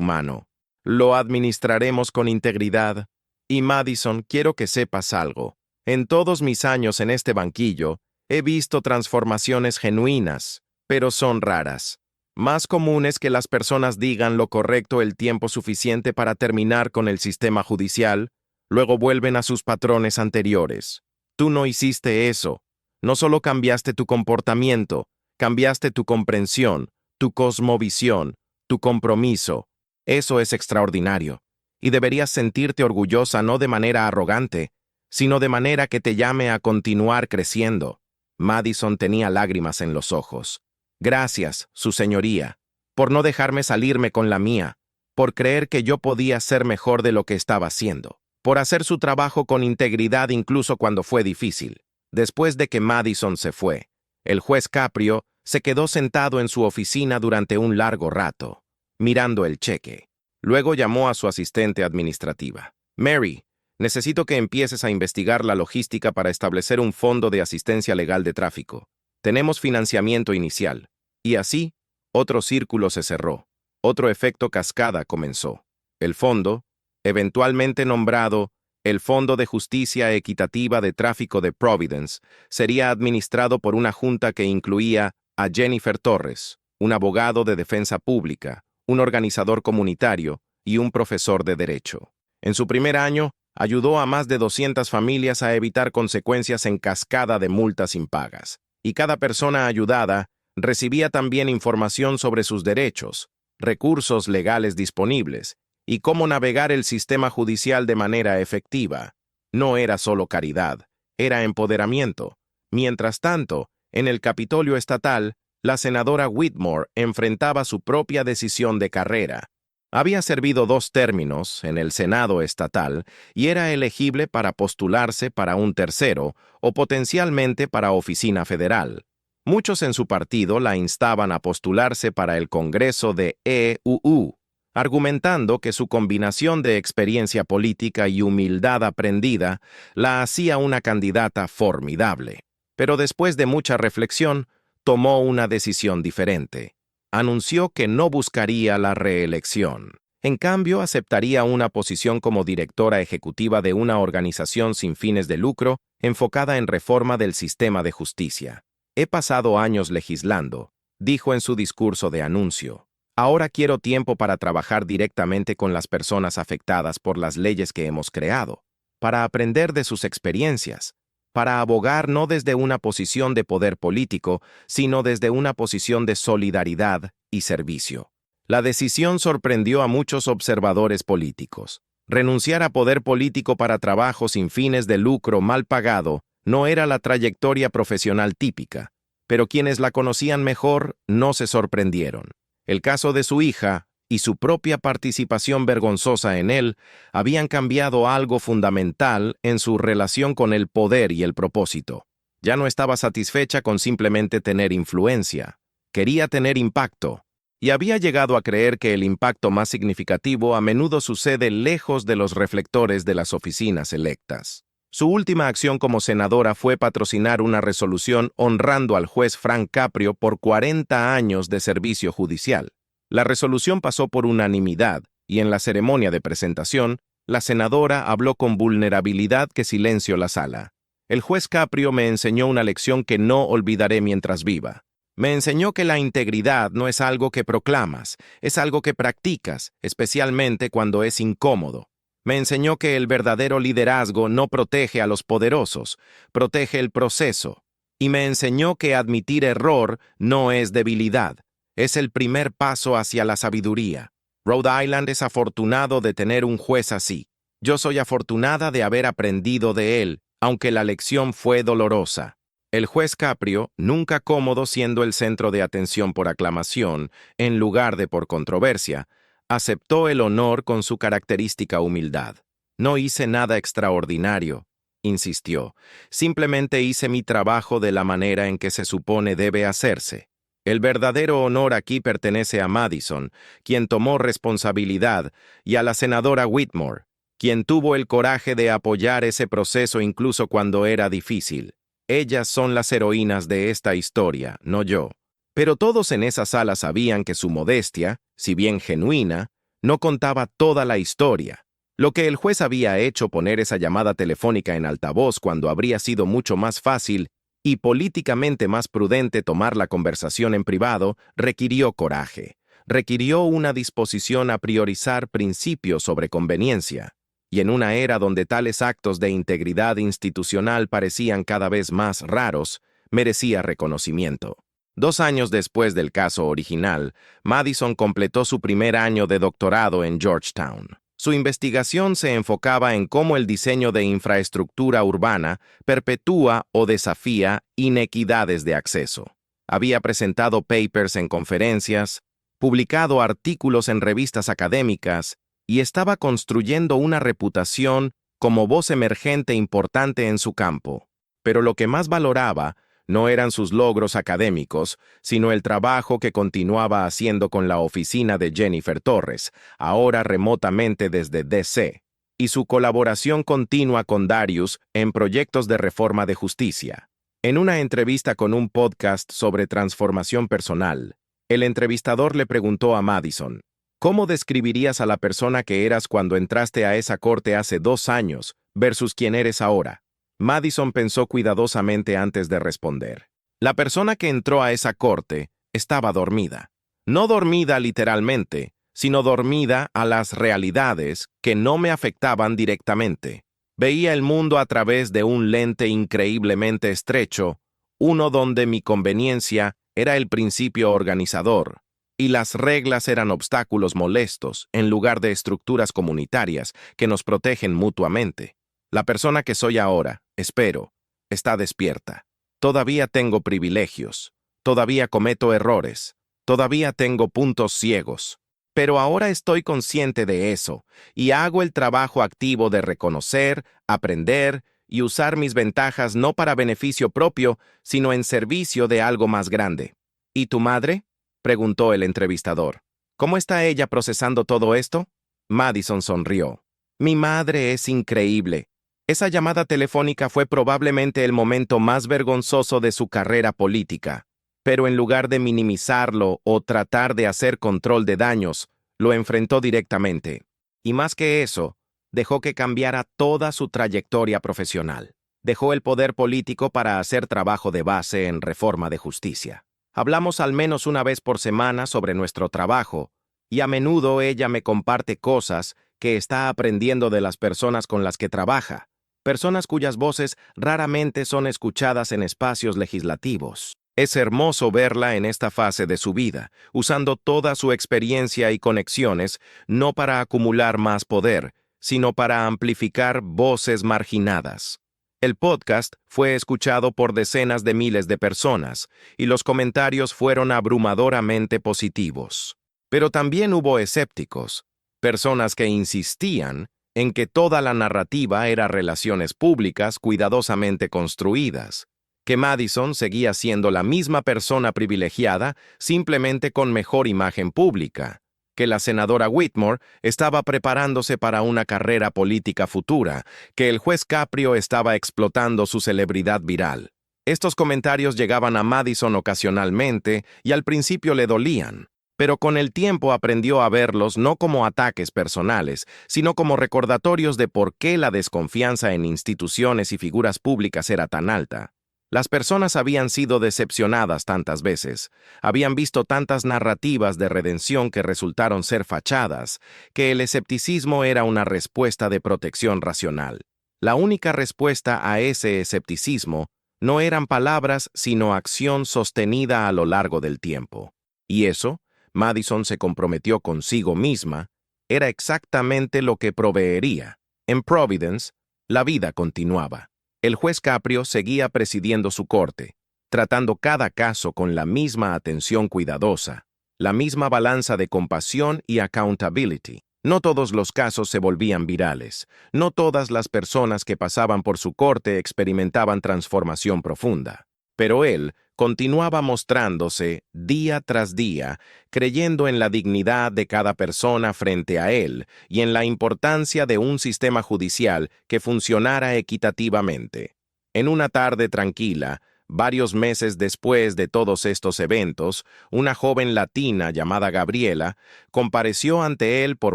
mano. «Lo administraremos con integridad. Y Madison, quiero que sepas algo. En todos mis años en este banquillo, he visto transformaciones genuinas, pero son raras. Más común es que las personas digan lo correcto el tiempo suficiente para terminar con el sistema judicial, luego vuelven a sus patrones anteriores. Tú no hiciste eso. No solo cambiaste tu comportamiento, cambiaste tu comprensión, tu cosmovisión, tu compromiso. Eso es extraordinario. Y deberías sentirte orgullosa no de manera arrogante, sino de manera que te llame a continuar creciendo». Madison tenía lágrimas en los ojos. «Gracias, su señoría, por no dejarme salirme con la mía, por creer que yo podía ser mejor de lo que estaba haciendo, por hacer su trabajo con integridad incluso cuando fue difícil». Después de que Madison se fue, el juez Caprio se quedó sentado en su oficina durante un largo rato, mirando el cheque. Luego llamó a su asistente administrativa. «Mary, necesito que empieces a investigar la logística para establecer un fondo de asistencia legal de tráfico. Tenemos financiamiento inicial». Y así, otro círculo se cerró. Otro efecto cascada comenzó. El fondo, eventualmente nombrado el Fondo de Justicia Equitativa de Tráfico de Providence, sería administrado por una junta que incluía a Jennifer Torres, un abogado de defensa pública, un organizador comunitario y un profesor de derecho. En su primer año, ayudó a más de 200 familias a evitar consecuencias en cascada de multas impagas, y cada persona ayudada recibía también información sobre sus derechos, recursos legales disponibles y cómo navegar el sistema judicial de manera efectiva. No era solo caridad, era empoderamiento. Mientras tanto, en el Capitolio Estatal, la senadora Whitmore enfrentaba su propia decisión de carrera. Había servido 2 términos en el Senado estatal y era elegible para postularse para un tercero o potencialmente para oficina federal. Muchos en su partido la instaban a postularse para el Congreso de EUU, argumentando que su combinación de experiencia política y humildad aprendida la hacía una candidata formidable. Pero después de mucha reflexión, tomó una decisión diferente. Anunció que no buscaría la reelección. En cambio, aceptaría una posición como directora ejecutiva de una organización sin fines de lucro enfocada en reforma del sistema de justicia. He pasado años legislando, dijo en su discurso de anuncio. Ahora quiero tiempo para trabajar directamente con las personas afectadas por las leyes que hemos creado, para aprender de sus experiencias, para abogar no desde una posición de poder político, sino desde una posición de solidaridad y servicio. La decisión sorprendió a muchos observadores políticos. Renunciar a poder político para trabajo sin fines de lucro mal pagado no era la trayectoria profesional típica, pero quienes la conocían mejor no se sorprendieron. El caso de su hija y su propia participación vergonzosa en él habían cambiado algo fundamental en su relación con el poder y el propósito. Ya no estaba satisfecha con simplemente tener influencia. Quería tener impacto. Y había llegado a creer que el impacto más significativo a menudo sucede lejos de los reflectores de las oficinas electas. Su última acción como senadora fue patrocinar una resolución honrando al juez Frank Caprio por 40 años de servicio judicial. La resolución pasó por unanimidad, y en la ceremonia de presentación, la senadora habló con vulnerabilidad que silenció la sala. El juez Caprio me enseñó una lección que no olvidaré mientras viva. Me enseñó que la integridad no es algo que proclamas, es algo que practicas, especialmente cuando es incómodo. Me enseñó que el verdadero liderazgo no protege a los poderosos, protege el proceso. Y me enseñó que admitir error no es debilidad, es el primer paso hacia la sabiduría. Rhode Island es afortunado de tener un juez así. Yo soy afortunada de haber aprendido de él, aunque la lección fue dolorosa. El juez Caprio, nunca cómodo siendo el centro de atención por aclamación, en lugar de por controversia, aceptó el honor con su característica humildad. No hice nada extraordinario, insistió. Simplemente hice mi trabajo de la manera en que se supone debe hacerse. El verdadero honor aquí pertenece a Madison, quien tomó responsabilidad, y a la senadora Whitmore, quien tuvo el coraje de apoyar ese proceso incluso cuando era difícil. Ellas son las heroínas de esta historia, no yo. Pero todos en esa sala sabían que su modestia, si bien genuina, no contaba toda la historia. Lo que el juez había hecho, poner esa llamada telefónica en altavoz cuando habría sido mucho más fácil y políticamente más prudente tomar la conversación en privado, requirió coraje. Requirió una disposición a priorizar principios sobre conveniencia. Y en una era donde tales actos de integridad institucional parecían cada vez más raros, merecía reconocimiento. 2 años después del caso original, Madison completó su primer año de doctorado en Georgetown. Su investigación se enfocaba en cómo el diseño de infraestructura urbana perpetúa o desafía inequidades de acceso. Había presentado papers en conferencias, publicado artículos en revistas académicas, y estaba construyendo una reputación como voz emergente importante en su campo. Pero lo que más valoraba no eran sus logros académicos, sino el trabajo que continuaba haciendo con la oficina de Jennifer Torres, ahora remotamente desde DC, y su colaboración continua con Darius en proyectos de reforma de justicia. En una entrevista con un podcast sobre transformación personal, el entrevistador le preguntó a Madison, ¿cómo describirías a la persona que eras cuando entraste a esa corte hace 2 años versus quien eres ahora? Madison pensó cuidadosamente antes de responder. La persona que entró a esa corte estaba dormida. No dormida literalmente, sino dormida a las realidades que no me afectaban directamente. Veía el mundo a través de un lente increíblemente estrecho, uno donde mi conveniencia era el principio organizador, y las reglas eran obstáculos molestos en lugar de estructuras comunitarias que nos protegen mutuamente. La persona que soy ahora, espero, está despierta. Todavía tengo privilegios, todavía cometo errores, todavía tengo puntos ciegos, Pero ahora estoy consciente de eso, y hago el trabajo activo de reconocer, aprender y usar mis ventajas no para beneficio propio, sino en servicio de algo más grande. ¿Y tu madre?, preguntó el entrevistador. ¿Cómo está ella procesando todo esto? Madison sonrió. Mi madre es increíble. Esa llamada telefónica fue probablemente el momento más vergonzoso de su carrera política, pero en lugar de minimizarlo o tratar de hacer control de daños, lo enfrentó directamente. Y más que eso, dejó que cambiara toda su trayectoria profesional. Dejó el poder político para hacer trabajo de base en reforma de justicia. Hablamos al menos una vez por semana sobre nuestro trabajo, y a menudo ella me comparte cosas que está aprendiendo de las personas con las que trabaja, personas cuyas voces raramente son escuchadas en espacios legislativos. Es hermoso verla en esta fase de su vida, usando toda su experiencia y conexiones, no para acumular más poder, sino para amplificar voces marginadas. El podcast fue escuchado por decenas de miles de personas, y los comentarios fueron abrumadoramente positivos. Pero también hubo escépticos, personas que insistían en que toda la narrativa era relaciones públicas cuidadosamente construidas, que Madison seguía siendo la misma persona privilegiada simplemente con mejor imagen pública, que la senadora Whitmore estaba preparándose para una carrera política futura, que el juez Caprio estaba explotando su celebridad viral. Estos comentarios llegaban a Madison ocasionalmente y al principio le dolían, pero con el tiempo aprendió a verlos no como ataques personales, sino como recordatorios de por qué la desconfianza en instituciones y figuras públicas era tan alta. Las personas habían sido decepcionadas tantas veces, habían visto tantas narrativas de redención que resultaron ser fachadas, que el escepticismo era una respuesta de protección racional. La única respuesta a ese escepticismo no eran palabras, sino acción sostenida a lo largo del tiempo. Y eso, Madison se comprometió consigo misma, era exactamente lo que proveería. En Providence, la vida continuaba. El juez Caprio seguía presidiendo su corte, tratando cada caso con la misma atención cuidadosa, la misma balanza de compasión y accountability. No todos los casos se volvían virales, no todas las personas que pasaban por su corte experimentaban transformación profunda, pero él continuaba mostrándose día tras día, creyendo en la dignidad de cada persona frente a él y en la importancia de un sistema judicial que funcionara equitativamente. En una tarde tranquila, varios meses después de todos estos eventos, una joven latina llamada Gabriela compareció ante él por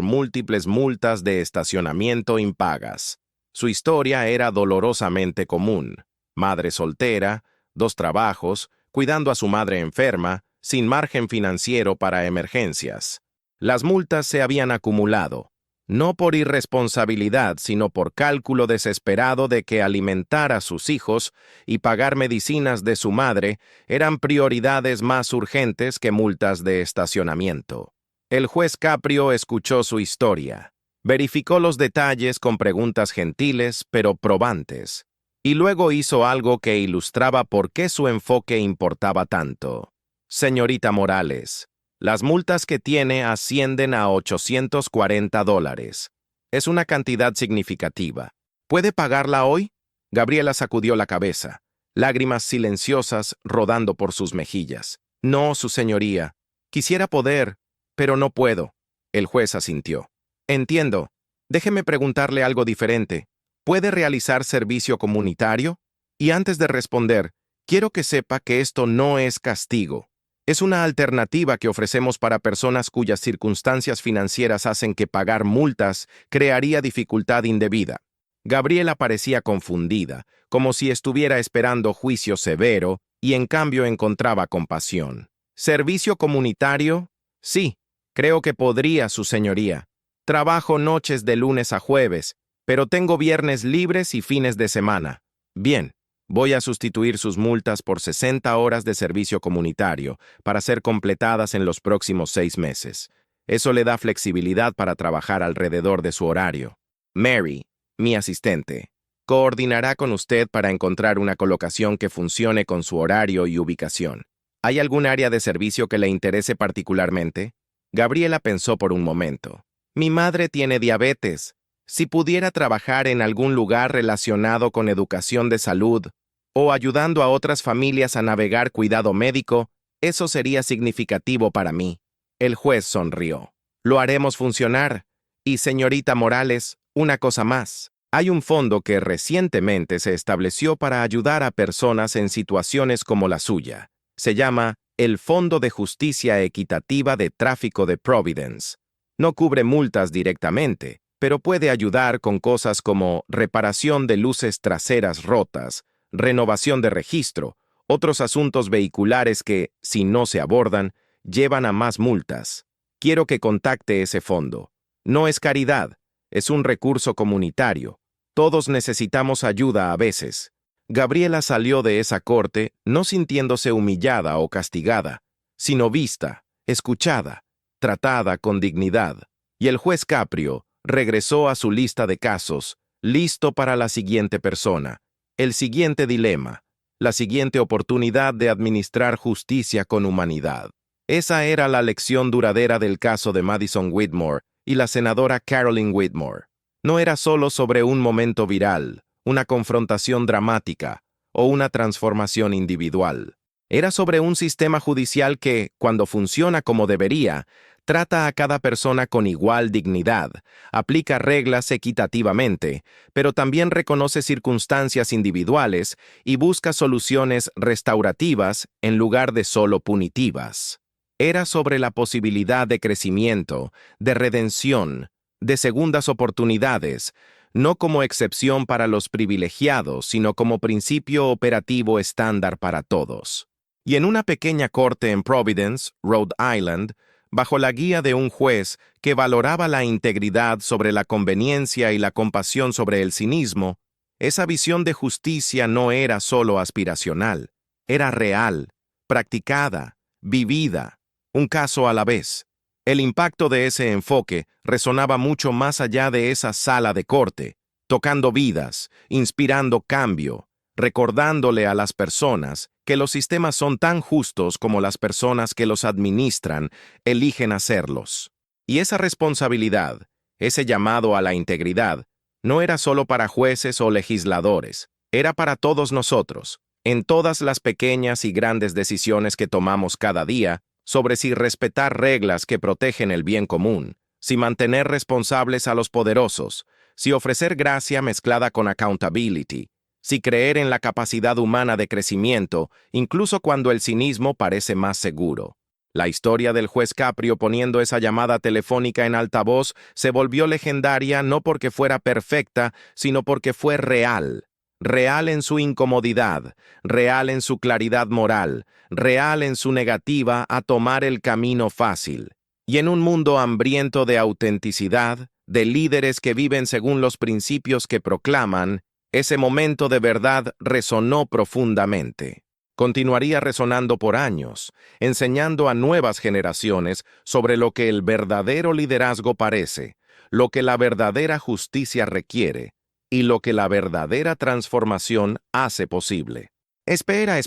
múltiples multas de estacionamiento impagas. Su historia era dolorosamente común: madre soltera, 2 trabajos, cuidando a su madre enferma, sin margen financiero para emergencias. Las multas se habían acumulado, no por irresponsabilidad, sino por cálculo desesperado de que alimentar a sus hijos y pagar medicinas de su madre eran prioridades más urgentes que multas de estacionamiento. El juez Caprio escuchó su historia, verificó los detalles con preguntas gentiles pero probantes, y luego hizo algo que ilustraba por qué su enfoque importaba tanto. Señorita Morales, las multas que tiene ascienden a $840. Es una cantidad significativa. ¿Puede pagarla hoy? Gabriela sacudió la cabeza, lágrimas silenciosas rodando por sus mejillas. No, su señoría. Quisiera poder, pero no puedo. El juez asintió. Entiendo. Déjeme preguntarle algo diferente. ¿Puede realizar servicio comunitario? Y antes de responder, quiero que sepa que esto no es castigo. Es una alternativa que ofrecemos para personas cuyas circunstancias financieras hacen que pagar multas crearía dificultad indebida. Gabriela parecía confundida, como si estuviera esperando juicio severo, y en cambio encontraba compasión. ¿Servicio comunitario? Sí, creo que podría, su señoría. Trabajo noches de lunes a jueves, pero tengo viernes libres y fines de semana. Bien, voy a sustituir sus multas por 60 horas de servicio comunitario para ser completadas en los próximos 6 meses. Eso le da flexibilidad para trabajar alrededor de su horario. Mary, mi asistente, coordinará con usted para encontrar una colocación que funcione con su horario y ubicación. ¿Hay algún área de servicio que le interese particularmente? Gabriela pensó por un momento. Mi madre tiene diabetes. Si pudiera trabajar en algún lugar relacionado con educación de salud o ayudando a otras familias a navegar cuidado médico, eso sería significativo para mí. El juez sonrió. Lo haremos funcionar. Y señorita Morales, una cosa más. Hay un fondo que recientemente se estableció para ayudar a personas en situaciones como la suya. Se llama el Fondo de Justicia Equitativa de Tráfico de Providence. No cubre multas directamente, pero puede ayudar con cosas como reparación de luces traseras rotas, renovación de registro, otros asuntos vehiculares que, si no se abordan, llevan a más multas. Quiero que contacte ese fondo. No es caridad, es un recurso comunitario. Todos necesitamos ayuda a veces. Gabriela salió de esa corte no sintiéndose humillada o castigada, sino vista, escuchada, tratada con dignidad. Y el juez Caprio regresó a su lista de casos, listo para la siguiente persona, el siguiente dilema, la siguiente oportunidad de administrar justicia con humanidad. Esa era la lección duradera del caso de Madison Whitmore y la senadora Carolyn Whitmore. No era solo sobre un momento viral, una confrontación dramática o una transformación individual. Era sobre un sistema judicial que, cuando funciona como debería, trata a cada persona con igual dignidad, aplica reglas equitativamente, pero también reconoce circunstancias individuales y busca soluciones restaurativas en lugar de solo punitivas. Era sobre la posibilidad de crecimiento, de redención, de segundas oportunidades, no como excepción para los privilegiados, sino como principio operativo estándar para todos. Y en una pequeña corte en Providence, Rhode Island, bajo la guía de un juez que valoraba la integridad sobre la conveniencia y la compasión sobre el cinismo, esa visión de justicia no era solo aspiracional, era real, practicada, vivida, un caso a la vez. El impacto de ese enfoque resonaba mucho más allá de esa sala de corte, tocando vidas, inspirando cambio, recordándole a las personas que los sistemas son tan justos como las personas que los administran eligen hacerlos. Y esa responsabilidad, ese llamado a la integridad, no era solo para jueces o legisladores, era para todos nosotros, en todas las pequeñas y grandes decisiones que tomamos cada día, sobre si respetar reglas que protegen el bien común, si mantener responsables a los poderosos, si ofrecer gracia mezclada con accountability, si creer en la capacidad humana de crecimiento, incluso cuando el cinismo parece más seguro. La historia del juez Caprio poniendo esa llamada telefónica en altavoz se volvió legendaria no porque fuera perfecta, sino porque fue real. Real en su incomodidad, real en su claridad moral, real en su negativa a tomar el camino fácil. Y en un mundo hambriento de autenticidad, de líderes que viven según los principios que proclaman, ese momento de verdad resonó profundamente. Continuaría resonando por años, enseñando a nuevas generaciones sobre lo que el verdadero liderazgo parece, lo que la verdadera justicia requiere, y lo que la verdadera transformación hace posible. Espera.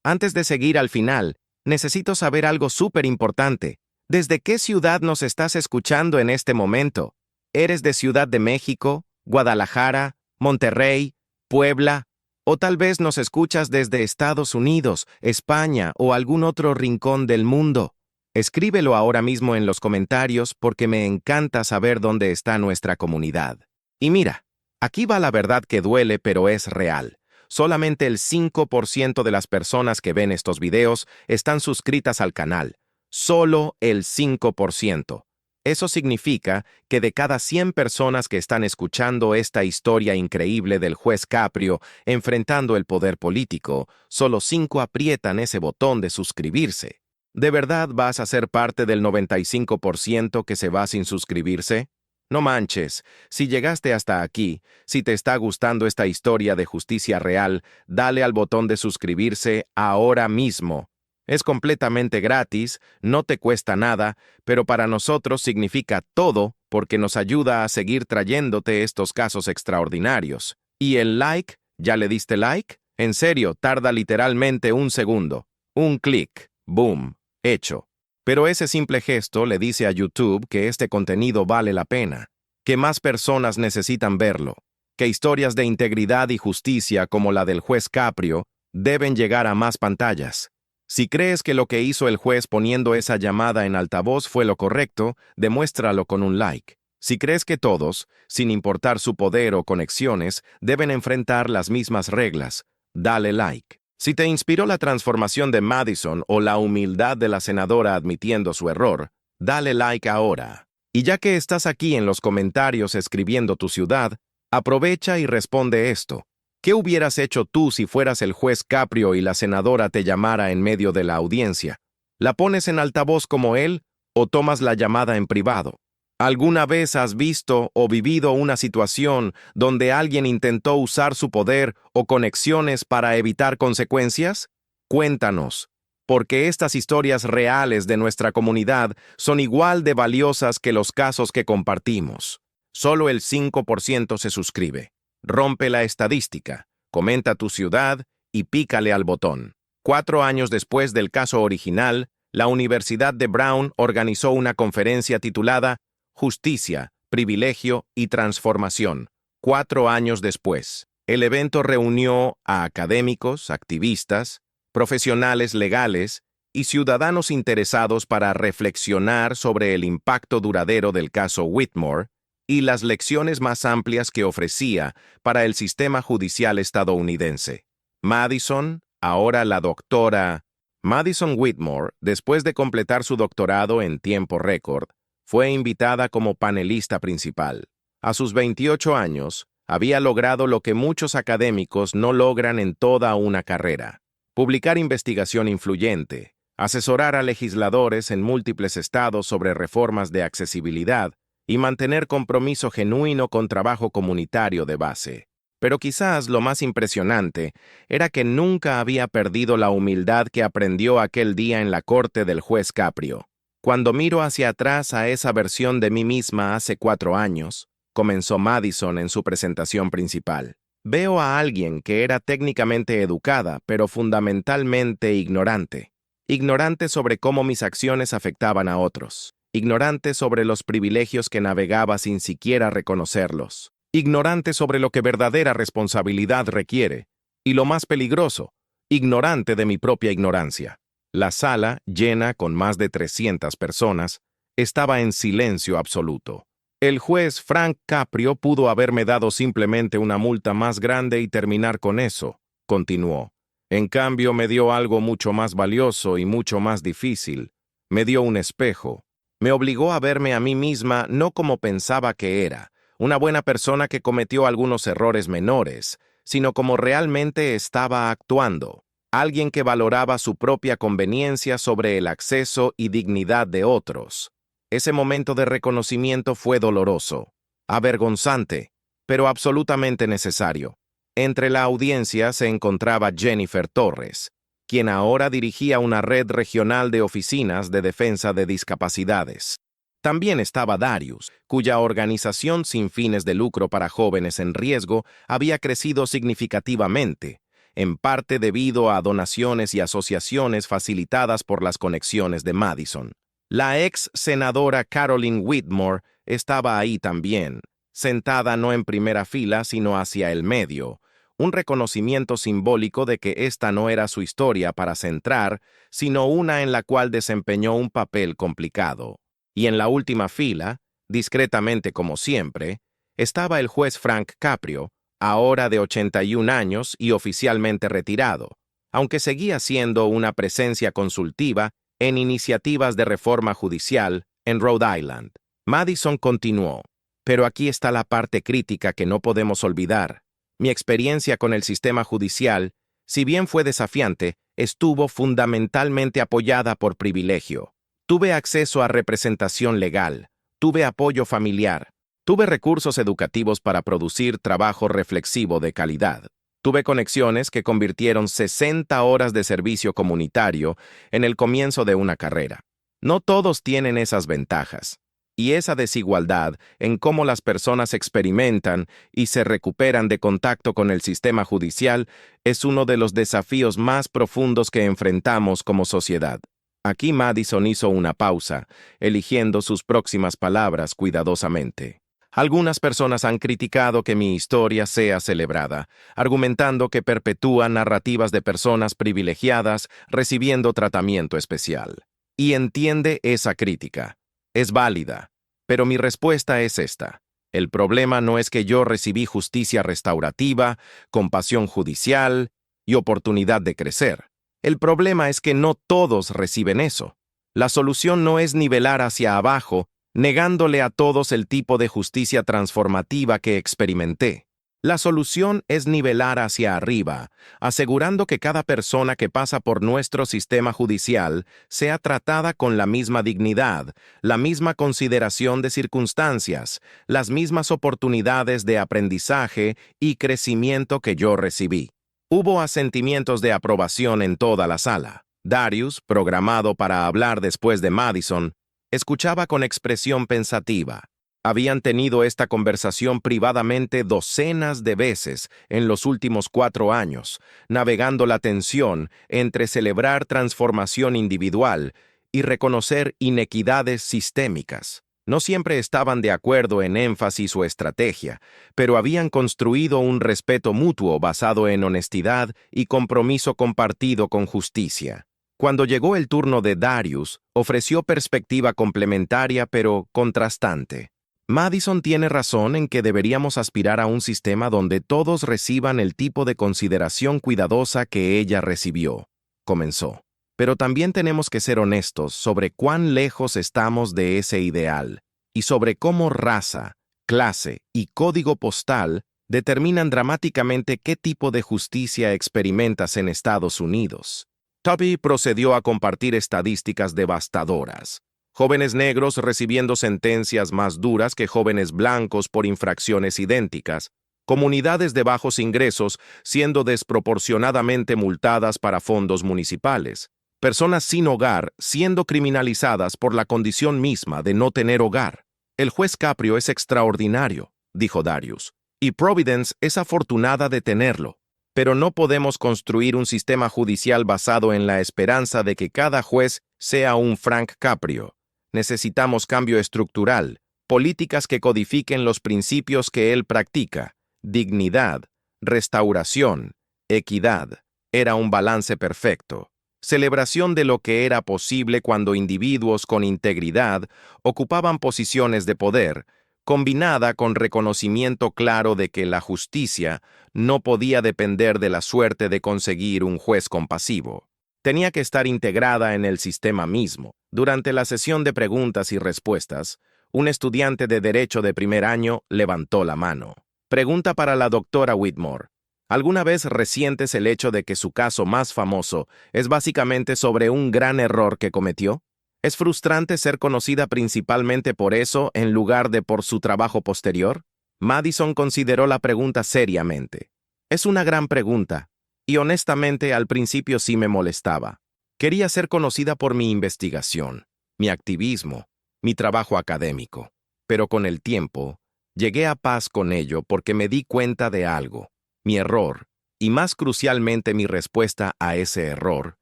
Antes de seguir al final, necesito saber algo súper importante. ¿Desde qué ciudad nos estás escuchando en este momento? ¿Eres de Ciudad de México, Guadalajara, Monterrey, Puebla? ¿O tal vez nos escuchas desde Estados Unidos, España o algún otro rincón del mundo? Escríbelo ahora mismo en los comentarios porque me encanta saber dónde está nuestra comunidad. Y mira, aquí va la verdad que duele pero es real. Solamente el 5% de las personas que ven estos videos están suscritas al canal. Solo el 5%. Eso significa que de cada 100 personas que están escuchando esta historia increíble del juez Caprio enfrentando el poder político, solo 5 aprietan ese botón de suscribirse. ¿De verdad vas a ser parte del 95% que se va sin suscribirse? No manches, si llegaste hasta aquí, si te está gustando esta historia de justicia real, dale al botón de suscribirse ahora mismo. Es completamente gratis, no te cuesta nada, pero para nosotros significa todo porque nos ayuda a seguir trayéndote estos casos extraordinarios. ¿Y el like? ¿Ya le diste like? En serio, tarda literalmente un segundo. Un clic. Boom. Hecho. Pero ese simple gesto le dice a YouTube que este contenido vale la pena, que más personas necesitan verlo, que historias de integridad y justicia como la del juez Caprio deben llegar a más pantallas. Si crees que lo que hizo el juez poniendo esa llamada en altavoz fue lo correcto, demuéstralo con un like. Si crees que todos, sin importar su poder o conexiones, deben enfrentar las mismas reglas, dale like. Si te inspiró la transformación de Madison o la humildad de la senadora admitiendo su error, dale like ahora. Y ya que estás aquí en los comentarios escribiendo tu ciudad, aprovecha y responde esto. ¿Qué hubieras hecho tú si fueras el juez Caprio y la senadora te llamara en medio de la audiencia? ¿La pones en altavoz como él o tomas la llamada en privado? ¿Alguna vez has visto o vivido una situación donde alguien intentó usar su poder o conexiones para evitar consecuencias? Cuéntanos, porque estas historias reales de nuestra comunidad son igual de valiosas que los casos que compartimos. Solo el 5% se suscribe. Rompe la estadística, comenta tu ciudad y pícale al botón. 4 años después del caso original, la Universidad de Brown organizó una conferencia titulada Justicia, Privilegio y Transformación. 4 años después, el evento reunió a académicos, activistas, profesionales legales y ciudadanos interesados para reflexionar sobre el impacto duradero del caso Whitmore y las lecciones más amplias que ofrecía para el sistema judicial estadounidense. Madison, ahora la doctora Madison Whitmore, después de completar su doctorado en tiempo récord, fue invitada como panelista principal. A sus 28 años, había logrado lo que muchos académicos no logran en toda una carrera: publicar investigación influyente, asesorar a legisladores en múltiples estados sobre reformas de accesibilidad y mantener compromiso genuino con trabajo comunitario de base. Pero quizás lo más impresionante era que nunca había perdido la humildad que aprendió aquel día en la corte del juez Caprio. Cuando miro hacia atrás a esa versión de mí misma hace 4 años, comenzó Madison en su presentación principal, veo a alguien que era técnicamente educada, pero fundamentalmente ignorante. Ignorante sobre cómo mis acciones afectaban a otros. Ignorante sobre los privilegios que navegaba sin siquiera reconocerlos. Ignorante sobre lo que verdadera responsabilidad requiere. Y lo más peligroso, ignorante de mi propia ignorancia. La sala, llena con más de 300 personas, estaba en silencio absoluto. El juez Frank Caprio pudo haberme dado simplemente una multa más grande y terminar con eso, continuó. En cambio, me dio algo mucho más valioso y mucho más difícil. Me dio un espejo. Me obligó a verme a mí misma no como pensaba que era, una buena persona que cometió algunos errores menores, sino como realmente estaba actuando. Alguien que valoraba su propia conveniencia sobre el acceso y dignidad de otros. Ese momento de reconocimiento fue doloroso, avergonzante, pero absolutamente necesario. Entre la audiencia se encontraba Jennifer Torres, quien ahora dirigía una red regional de oficinas de defensa de discapacidades. También estaba Darius, cuya organización sin fines de lucro para jóvenes en riesgo había crecido significativamente, en parte debido a donaciones y asociaciones facilitadas por las conexiones de Madison. La ex senadora Carolyn Whitmore estaba ahí también, sentada no en primera fila sino hacia el medio, un reconocimiento simbólico de que esta no era su historia para centrar, sino una en la cual desempeñó un papel complicado. Y en la última fila, discretamente como siempre, estaba el juez Frank Caprio, ahora de 81 años y oficialmente retirado, aunque seguía siendo una presencia consultiva en iniciativas de reforma judicial en Rhode Island. Madison continuó, pero aquí está la parte crítica que no podemos olvidar. Mi experiencia con el sistema judicial, si bien fue desafiante, estuvo fundamentalmente apoyada por privilegio. Tuve acceso a representación legal, tuve apoyo familiar, tuve recursos educativos para producir trabajo reflexivo de calidad. Tuve conexiones que convirtieron 60 horas de servicio comunitario en el comienzo de una carrera. No todos tienen esas ventajas. Y esa desigualdad en cómo las personas experimentan y se recuperan de contacto con el sistema judicial es uno de los desafíos más profundos que enfrentamos como sociedad. Aquí Madison hizo una pausa, eligiendo sus próximas palabras cuidadosamente. Algunas personas han criticado que mi historia sea celebrada, argumentando que perpetúa narrativas de personas privilegiadas recibiendo tratamiento especial. Y entiende esa crítica. Es válida. Pero mi respuesta es esta. El problema no es que yo recibí justicia restaurativa, compasión judicial y oportunidad de crecer. El problema es que no todos reciben eso. La solución no es nivelar hacia abajo, negándole a todos el tipo de justicia transformativa que experimenté. La solución es nivelar hacia arriba, asegurando que cada persona que pasa por nuestro sistema judicial sea tratada con la misma dignidad, la misma consideración de circunstancias, las mismas oportunidades de aprendizaje y crecimiento que yo recibí. Hubo asentimientos de aprobación en toda la sala. Darius, programado para hablar después de Madison, escuchaba con expresión pensativa. Habían tenido esta conversación privadamente docenas de veces en los últimos 4 años, navegando la tensión entre celebrar transformación individual y reconocer inequidades sistémicas. No siempre estaban de acuerdo en énfasis o estrategia, pero habían construido un respeto mutuo basado en honestidad y compromiso compartido con justicia. Cuando llegó el turno de Darius, ofreció perspectiva complementaria pero contrastante. Madison tiene razón en que deberíamos aspirar a un sistema donde todos reciban el tipo de consideración cuidadosa que ella recibió, comenzó. Pero también tenemos que ser honestos sobre cuán lejos estamos de ese ideal y sobre cómo raza, clase y código postal determinan dramáticamente qué tipo de justicia experimentas en Estados Unidos. Tubby procedió a compartir estadísticas devastadoras. Jóvenes negros recibiendo sentencias más duras que jóvenes blancos por infracciones idénticas, comunidades de bajos ingresos siendo desproporcionadamente multadas para fondos municipales, personas sin hogar siendo criminalizadas por la condición misma de no tener hogar. El juez Caprio es extraordinario, dijo Darius, y Providence es afortunada de tenerlo. Pero no podemos construir un sistema judicial basado en la esperanza de que cada juez sea un Frank Caprio. Necesitamos cambio estructural, políticas que codifiquen los principios que él practica, dignidad, restauración, equidad. Era un balance perfecto. Celebración de lo que era posible cuando individuos con integridad ocupaban posiciones de poder, combinada con reconocimiento claro de que la justicia no podía depender de la suerte de conseguir un juez compasivo. Tenía que estar integrada en el sistema mismo. Durante la sesión de preguntas y respuestas, un estudiante de Derecho de primer año levantó la mano. Pregunta para la doctora Whitmore. ¿Alguna vez resientes el hecho de que su caso más famoso es básicamente sobre un gran error que cometió? ¿Es frustrante ser conocida principalmente por eso en lugar de por su trabajo posterior? Madison consideró la pregunta seriamente. Es una gran pregunta, y honestamente al principio sí me molestaba. Quería ser conocida por mi investigación, mi activismo, mi trabajo académico. Pero con el tiempo, llegué a paz con ello porque me di cuenta de algo. Mi error, y más crucialmente mi respuesta a ese error,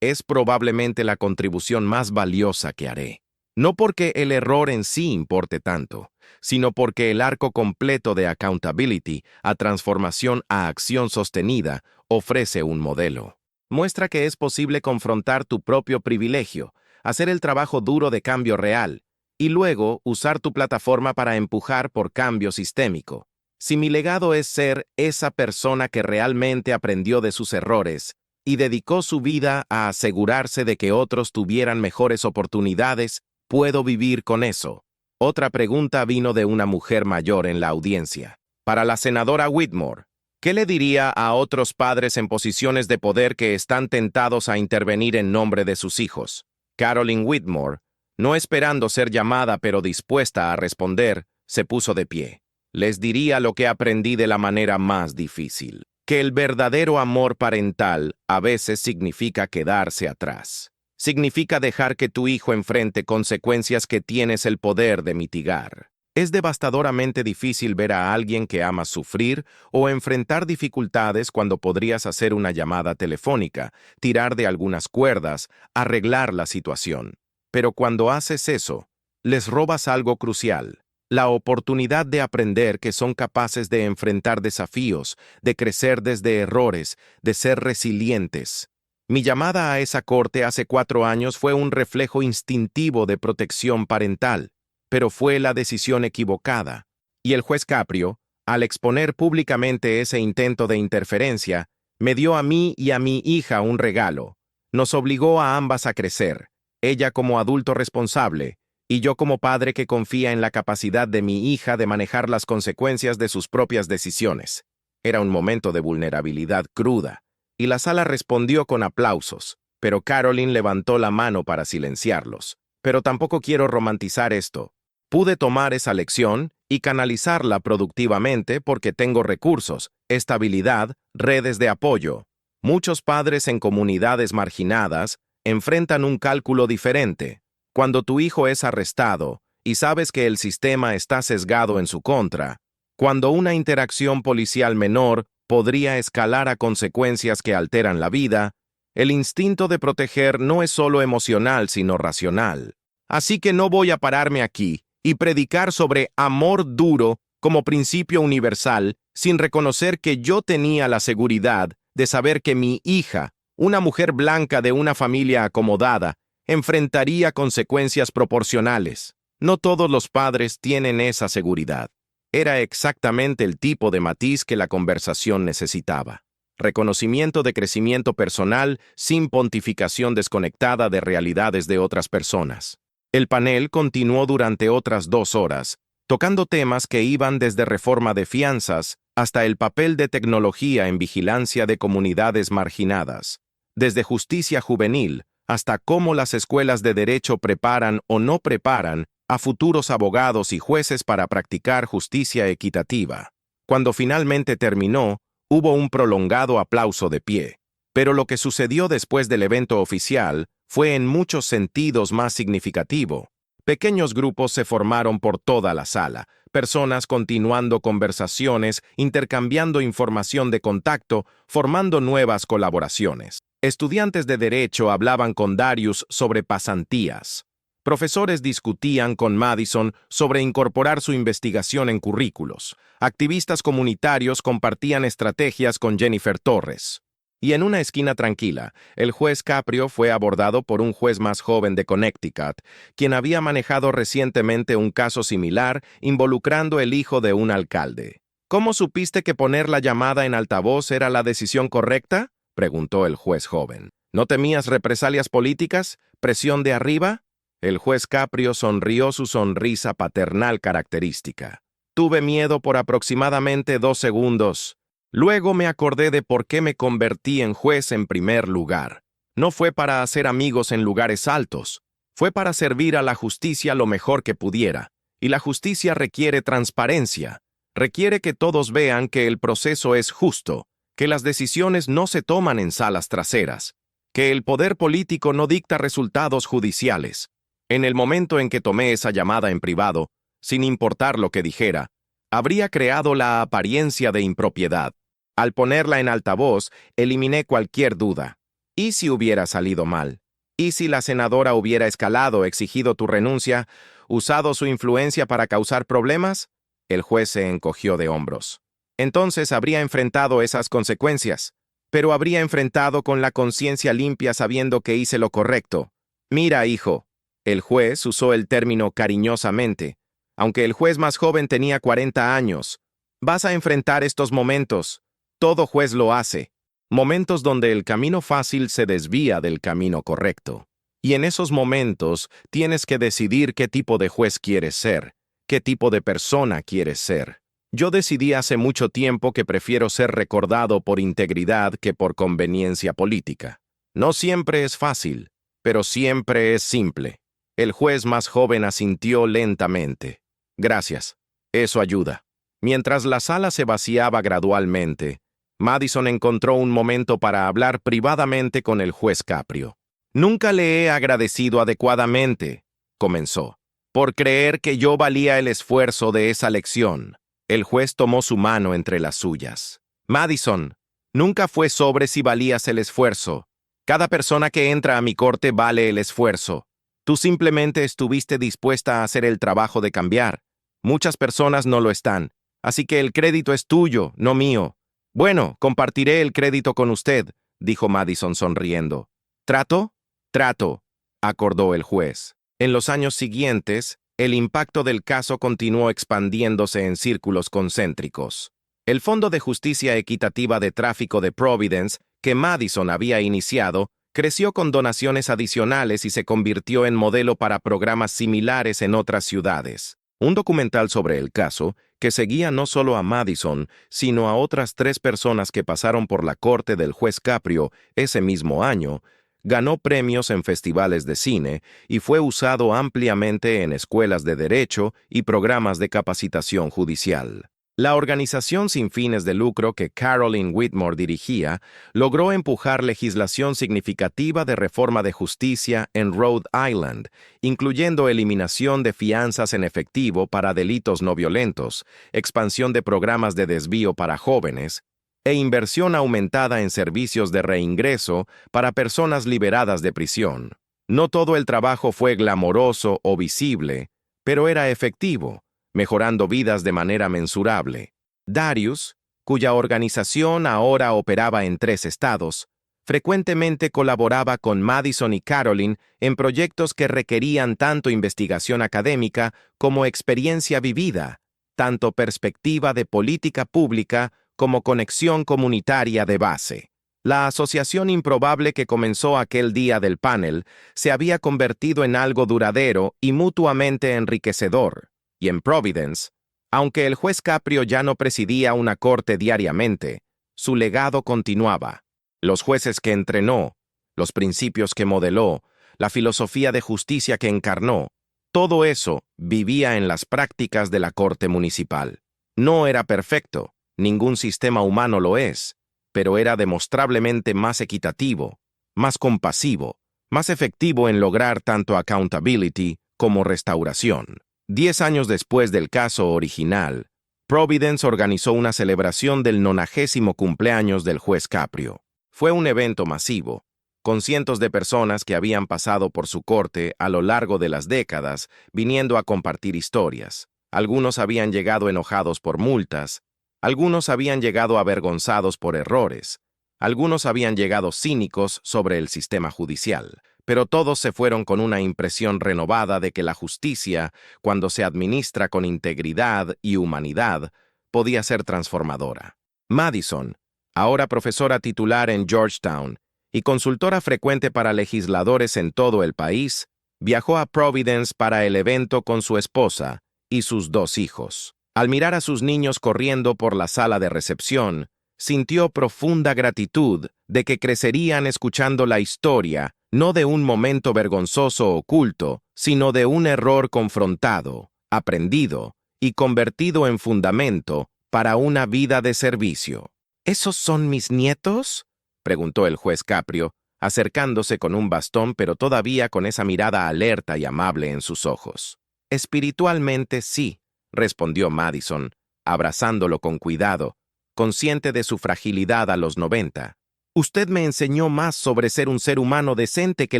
es probablemente la contribución más valiosa que haré. No porque el error en sí importe tanto, sino porque el arco completo de accountability a transformación a acción sostenida ofrece un modelo. Muestra que es posible confrontar tu propio privilegio, hacer el trabajo duro de cambio real, y luego usar tu plataforma para empujar por cambio sistémico. Si mi legado es ser esa persona que realmente aprendió de sus errores y dedicó su vida a asegurarse de que otros tuvieran mejores oportunidades, puedo vivir con eso. Otra pregunta vino de una mujer mayor en la audiencia. Para la senadora Whitmore, ¿qué le diría a otros padres en posiciones de poder que están tentados a intervenir en nombre de sus hijos? Carolyn Whitmore, no esperando ser llamada pero dispuesta a responder, se puso de pie. Les diría lo que aprendí de la manera más difícil, que el verdadero amor parental a veces significa quedarse atrás. Significa dejar que tu hijo enfrente consecuencias que tienes el poder de mitigar. Es devastadoramente difícil ver a alguien que amas sufrir o enfrentar dificultades cuando podrías hacer una llamada telefónica, tirar de algunas cuerdas, arreglar la situación. Pero cuando haces eso, les robas algo crucial: la oportunidad de aprender que son capaces de enfrentar desafíos, de crecer desde errores, de ser resilientes. Mi llamada a esa corte hace 4 años fue un reflejo instintivo de protección parental, pero fue la decisión equivocada. Y el juez Caprio, al exponer públicamente ese intento de interferencia, me dio a mí y a mi hija un regalo. Nos obligó a ambas a crecer, ella como adulto responsable, y yo como padre que confía en la capacidad de mi hija de manejar las consecuencias de sus propias decisiones. Era un momento de vulnerabilidad cruda, y la sala respondió con aplausos, pero Caroline levantó la mano para silenciarlos. Pero tampoco quiero romantizar esto. Pude tomar esa lección y canalizarla productivamente porque tengo recursos, estabilidad, redes de apoyo. Muchos padres en comunidades marginadas enfrentan un cálculo diferente. Cuando tu hijo es arrestado y sabes que el sistema está sesgado en su contra, cuando una interacción policial menor podría escalar a consecuencias que alteran la vida, el instinto de proteger no es solo emocional sino racional. Así que no voy a pararme aquí y predicar sobre amor duro como principio universal sin reconocer que yo tenía la seguridad de saber que mi hija, una mujer blanca de una familia acomodada, enfrentaría consecuencias proporcionales. No todos los padres tienen esa seguridad. Era exactamente el tipo de matiz que la conversación necesitaba. Reconocimiento de crecimiento personal sin pontificación desconectada de realidades de otras personas. El panel continuó durante otras 2 horas, tocando temas que iban desde reforma de fianzas hasta el papel de tecnología en vigilancia de comunidades marginadas, desde justicia juvenil hasta cómo las escuelas de derecho preparan o no preparan a futuros abogados y jueces para practicar justicia equitativa. Cuando finalmente terminó, hubo un prolongado aplauso de pie. Pero lo que sucedió después del evento oficial fue en muchos sentidos más significativo. Pequeños grupos se formaron por toda la sala, personas continuando conversaciones, intercambiando información de contacto, formando nuevas colaboraciones. Estudiantes de derecho hablaban con Darius sobre pasantías. Profesores discutían con Madison sobre incorporar su investigación en currículos. Activistas comunitarios compartían estrategias con Jennifer Torres. Y en una esquina tranquila, el juez Caprio fue abordado por un juez más joven de Connecticut, quien había manejado recientemente un caso similar involucrando el hijo de un alcalde. ¿Cómo supiste que poner la llamada en altavoz era la decisión correcta?, preguntó el juez joven. ¿No temías represalias políticas? ¿Presión de arriba? El juez Caprio sonrió su sonrisa paternal característica. Tuve miedo por aproximadamente 2 segundos. Luego me acordé de por qué me convertí en juez en primer lugar. No fue para hacer amigos en lugares altos. Fue para servir a la justicia lo mejor que pudiera. Y la justicia requiere transparencia. Requiere que todos vean que el proceso es justo, que las decisiones no se toman en salas traseras, que el poder político no dicta resultados judiciales. En el momento en que tomé esa llamada en privado, sin importar lo que dijera, habría creado la apariencia de impropiedad. Al ponerla en altavoz, eliminé cualquier duda. ¿Y si hubiera salido mal? ¿Y si la senadora hubiera escalado, exigido tu renuncia, usado su influencia para causar problemas? El juez se encogió de hombros. Entonces habría enfrentado esas consecuencias, pero habría enfrentado con la conciencia limpia sabiendo que hice lo correcto. Mira, hijo. El juez usó el término cariñosamente. Aunque el juez más joven tenía 40 años, vas a enfrentar estos momentos. Todo juez lo hace. Momentos donde el camino fácil se desvía del camino correcto. Y en esos momentos tienes que decidir qué tipo de juez quieres ser, qué tipo de persona quieres ser. Yo decidí hace mucho tiempo que prefiero ser recordado por integridad que por conveniencia política. No siempre es fácil, pero siempre es simple. El juez más joven asintió lentamente. Gracias. Eso ayuda. Mientras la sala se vaciaba gradualmente, Madison encontró un momento para hablar privadamente con el juez Caprio. Nunca le he agradecido adecuadamente, comenzó. por creer que yo valía el esfuerzo de esa lección. El juez tomó su mano entre las suyas. Madison, nunca fue sobre si valías el esfuerzo. Cada persona que entra a mi corte vale el esfuerzo. Tú simplemente estuviste dispuesta a hacer el trabajo de cambiar. Muchas personas no lo están, así que el crédito es tuyo, no mío. Bueno, compartiré el crédito con usted, dijo Madison sonriendo. ¿Trato? Trato, acordó el juez. En los años siguientes, el impacto del caso continuó expandiéndose en círculos concéntricos. El Fondo de Justicia Equitativa de Tráfico de Providence, que Madison había iniciado, creció con donaciones adicionales y se convirtió en modelo para programas similares en otras ciudades. Un documental sobre el caso, que seguía no solo a Madison, sino a otras 3 personas que pasaron por la corte del juez Caprio ese mismo año, ganó premios en festivales de cine y fue usado ampliamente en escuelas de derecho y programas de capacitación judicial. La organización sin fines de lucro que Carolyn Whitmore dirigía logró empujar legislación significativa de reforma de justicia en Rhode Island, incluyendo eliminación de fianzas en efectivo para delitos no violentos, expansión de programas de desvío para jóvenes, e inversión aumentada en servicios de reingreso para personas liberadas de prisión. No todo el trabajo fue glamoroso o visible, pero era efectivo, mejorando vidas de manera mensurable. Darius, cuya organización ahora operaba en 3 estados, frecuentemente colaboraba con Madison y Carolyn en proyectos que requerían tanto investigación académica como experiencia vivida, tanto perspectiva de política pública como conexión comunitaria de base. La asociación improbable que comenzó aquel día del panel se había convertido en algo duradero y mutuamente enriquecedor. Y en Providence, aunque el juez Caprio ya no presidía una corte diariamente, su legado continuaba. Los jueces que entrenó, los principios que modeló, la filosofía de justicia que encarnó, todo eso vivía en las prácticas de la corte municipal. No era perfecto, ningún sistema humano lo es, pero era demostrablemente más equitativo, más compasivo, más efectivo en lograr tanto accountability como restauración. 10 años después del caso original, Providence organizó una celebración del 90º cumpleaños del juez Caprio. Fue un evento masivo, con cientos de personas que habían pasado por su corte a lo largo de las décadas, viniendo a compartir historias. Algunos habían llegado enojados por multas, algunos habían llegado avergonzados por errores, algunos habían llegado cínicos sobre el sistema judicial, pero todos se fueron con una impresión renovada de que la justicia, cuando se administra con integridad y humanidad, podía ser transformadora. Madison, ahora profesora titular en Georgetown y consultora frecuente para legisladores en todo el país, viajó a Providence para el evento con su esposa y sus 2 hijos. Al mirar a sus niños corriendo por la sala de recepción, sintió profunda gratitud de que crecerían escuchando la historia, no de un momento vergonzoso oculto, sino de un error confrontado, aprendido y convertido en fundamento para una vida de servicio. ¿Esos son mis nietos?, preguntó el juez Caprio, acercándose con un bastón pero todavía con esa mirada alerta y amable en sus ojos. Espiritualmente sí, respondió Madison, abrazándolo con cuidado, consciente de su fragilidad a los 90. Usted me enseñó más sobre ser un ser humano decente que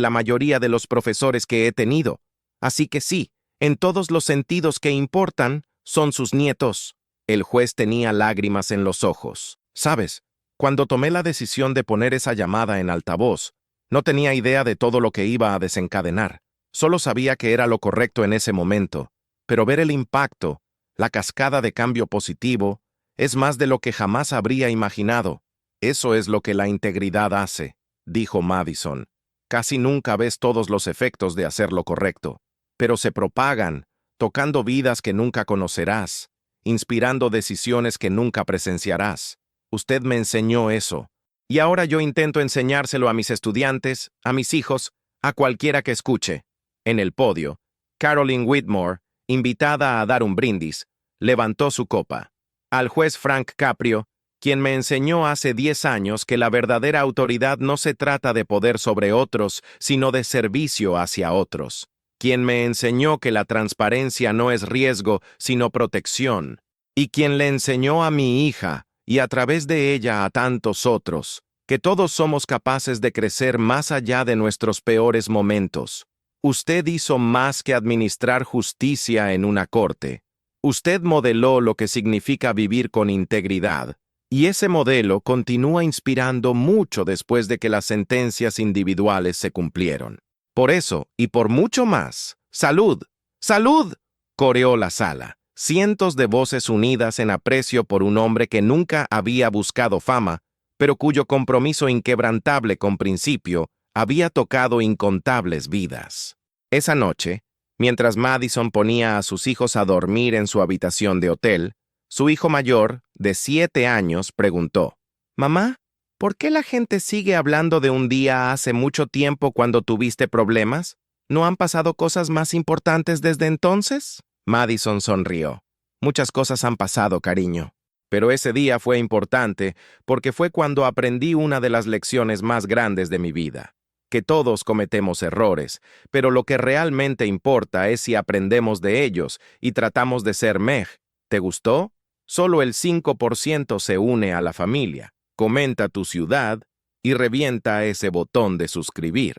la mayoría de los profesores que he tenido. Así que sí, en todos los sentidos que importan, son sus nietos. El juez tenía lágrimas en los ojos. ¿Sabes? Cuando tomé la decisión de poner esa llamada en altavoz, no tenía idea de todo lo que iba a desencadenar. Solo sabía que era lo correcto en ese momento. Pero ver el impacto, la cascada de cambio positivo, es más de lo que jamás habría imaginado. Eso es lo que la integridad hace, dijo Madison. Casi nunca ves todos los efectos de hacer lo correcto, pero se propagan, tocando vidas que nunca conocerás, inspirando decisiones que nunca presenciarás. Usted me enseñó eso, y ahora yo intento enseñárselo a mis estudiantes, a mis hijos, a cualquiera que escuche. En el podio, Carolyn Whitmore, invitada a dar un brindis, levantó su copa. Al juez Frank Caprio, quien me enseñó hace 10 años que la verdadera autoridad no se trata de poder sobre otros, sino de servicio hacia otros. quien me enseñó que la transparencia no es riesgo, sino protección, y quien le enseñó a mi hija, y a través de ella a tantos otros, que todos somos capaces de crecer más allá de nuestros peores momentos. Usted hizo más que administrar justicia en una corte. Usted modeló lo que significa vivir con integridad, y ese modelo continúa inspirando mucho después de que las sentencias individuales se cumplieron. Por eso, y por mucho más, ¡salud! ¡Salud!, coreó la sala. Cientos de voces unidas en aprecio por un hombre que nunca había buscado fama, pero cuyo compromiso inquebrantable con principio había tocado incontables vidas. Esa noche, mientras Madison ponía a sus hijos a dormir en su habitación de hotel, su hijo mayor, de 7 años, preguntó: «Mamá, ¿por qué la gente sigue hablando de un día hace mucho tiempo cuando tuviste problemas? ¿No han pasado cosas más importantes desde entonces?» Madison sonrió. «Muchas cosas han pasado, cariño. Pero ese día fue importante porque fue cuando aprendí una de las lecciones más grandes de mi vida. Que todos cometemos errores, pero lo que realmente importa es si aprendemos de ellos y tratamos de ser mej. ¿Te gustó? Solo el 5% se une a la familia. Comenta tu ciudad y revienta ese botón de suscribir».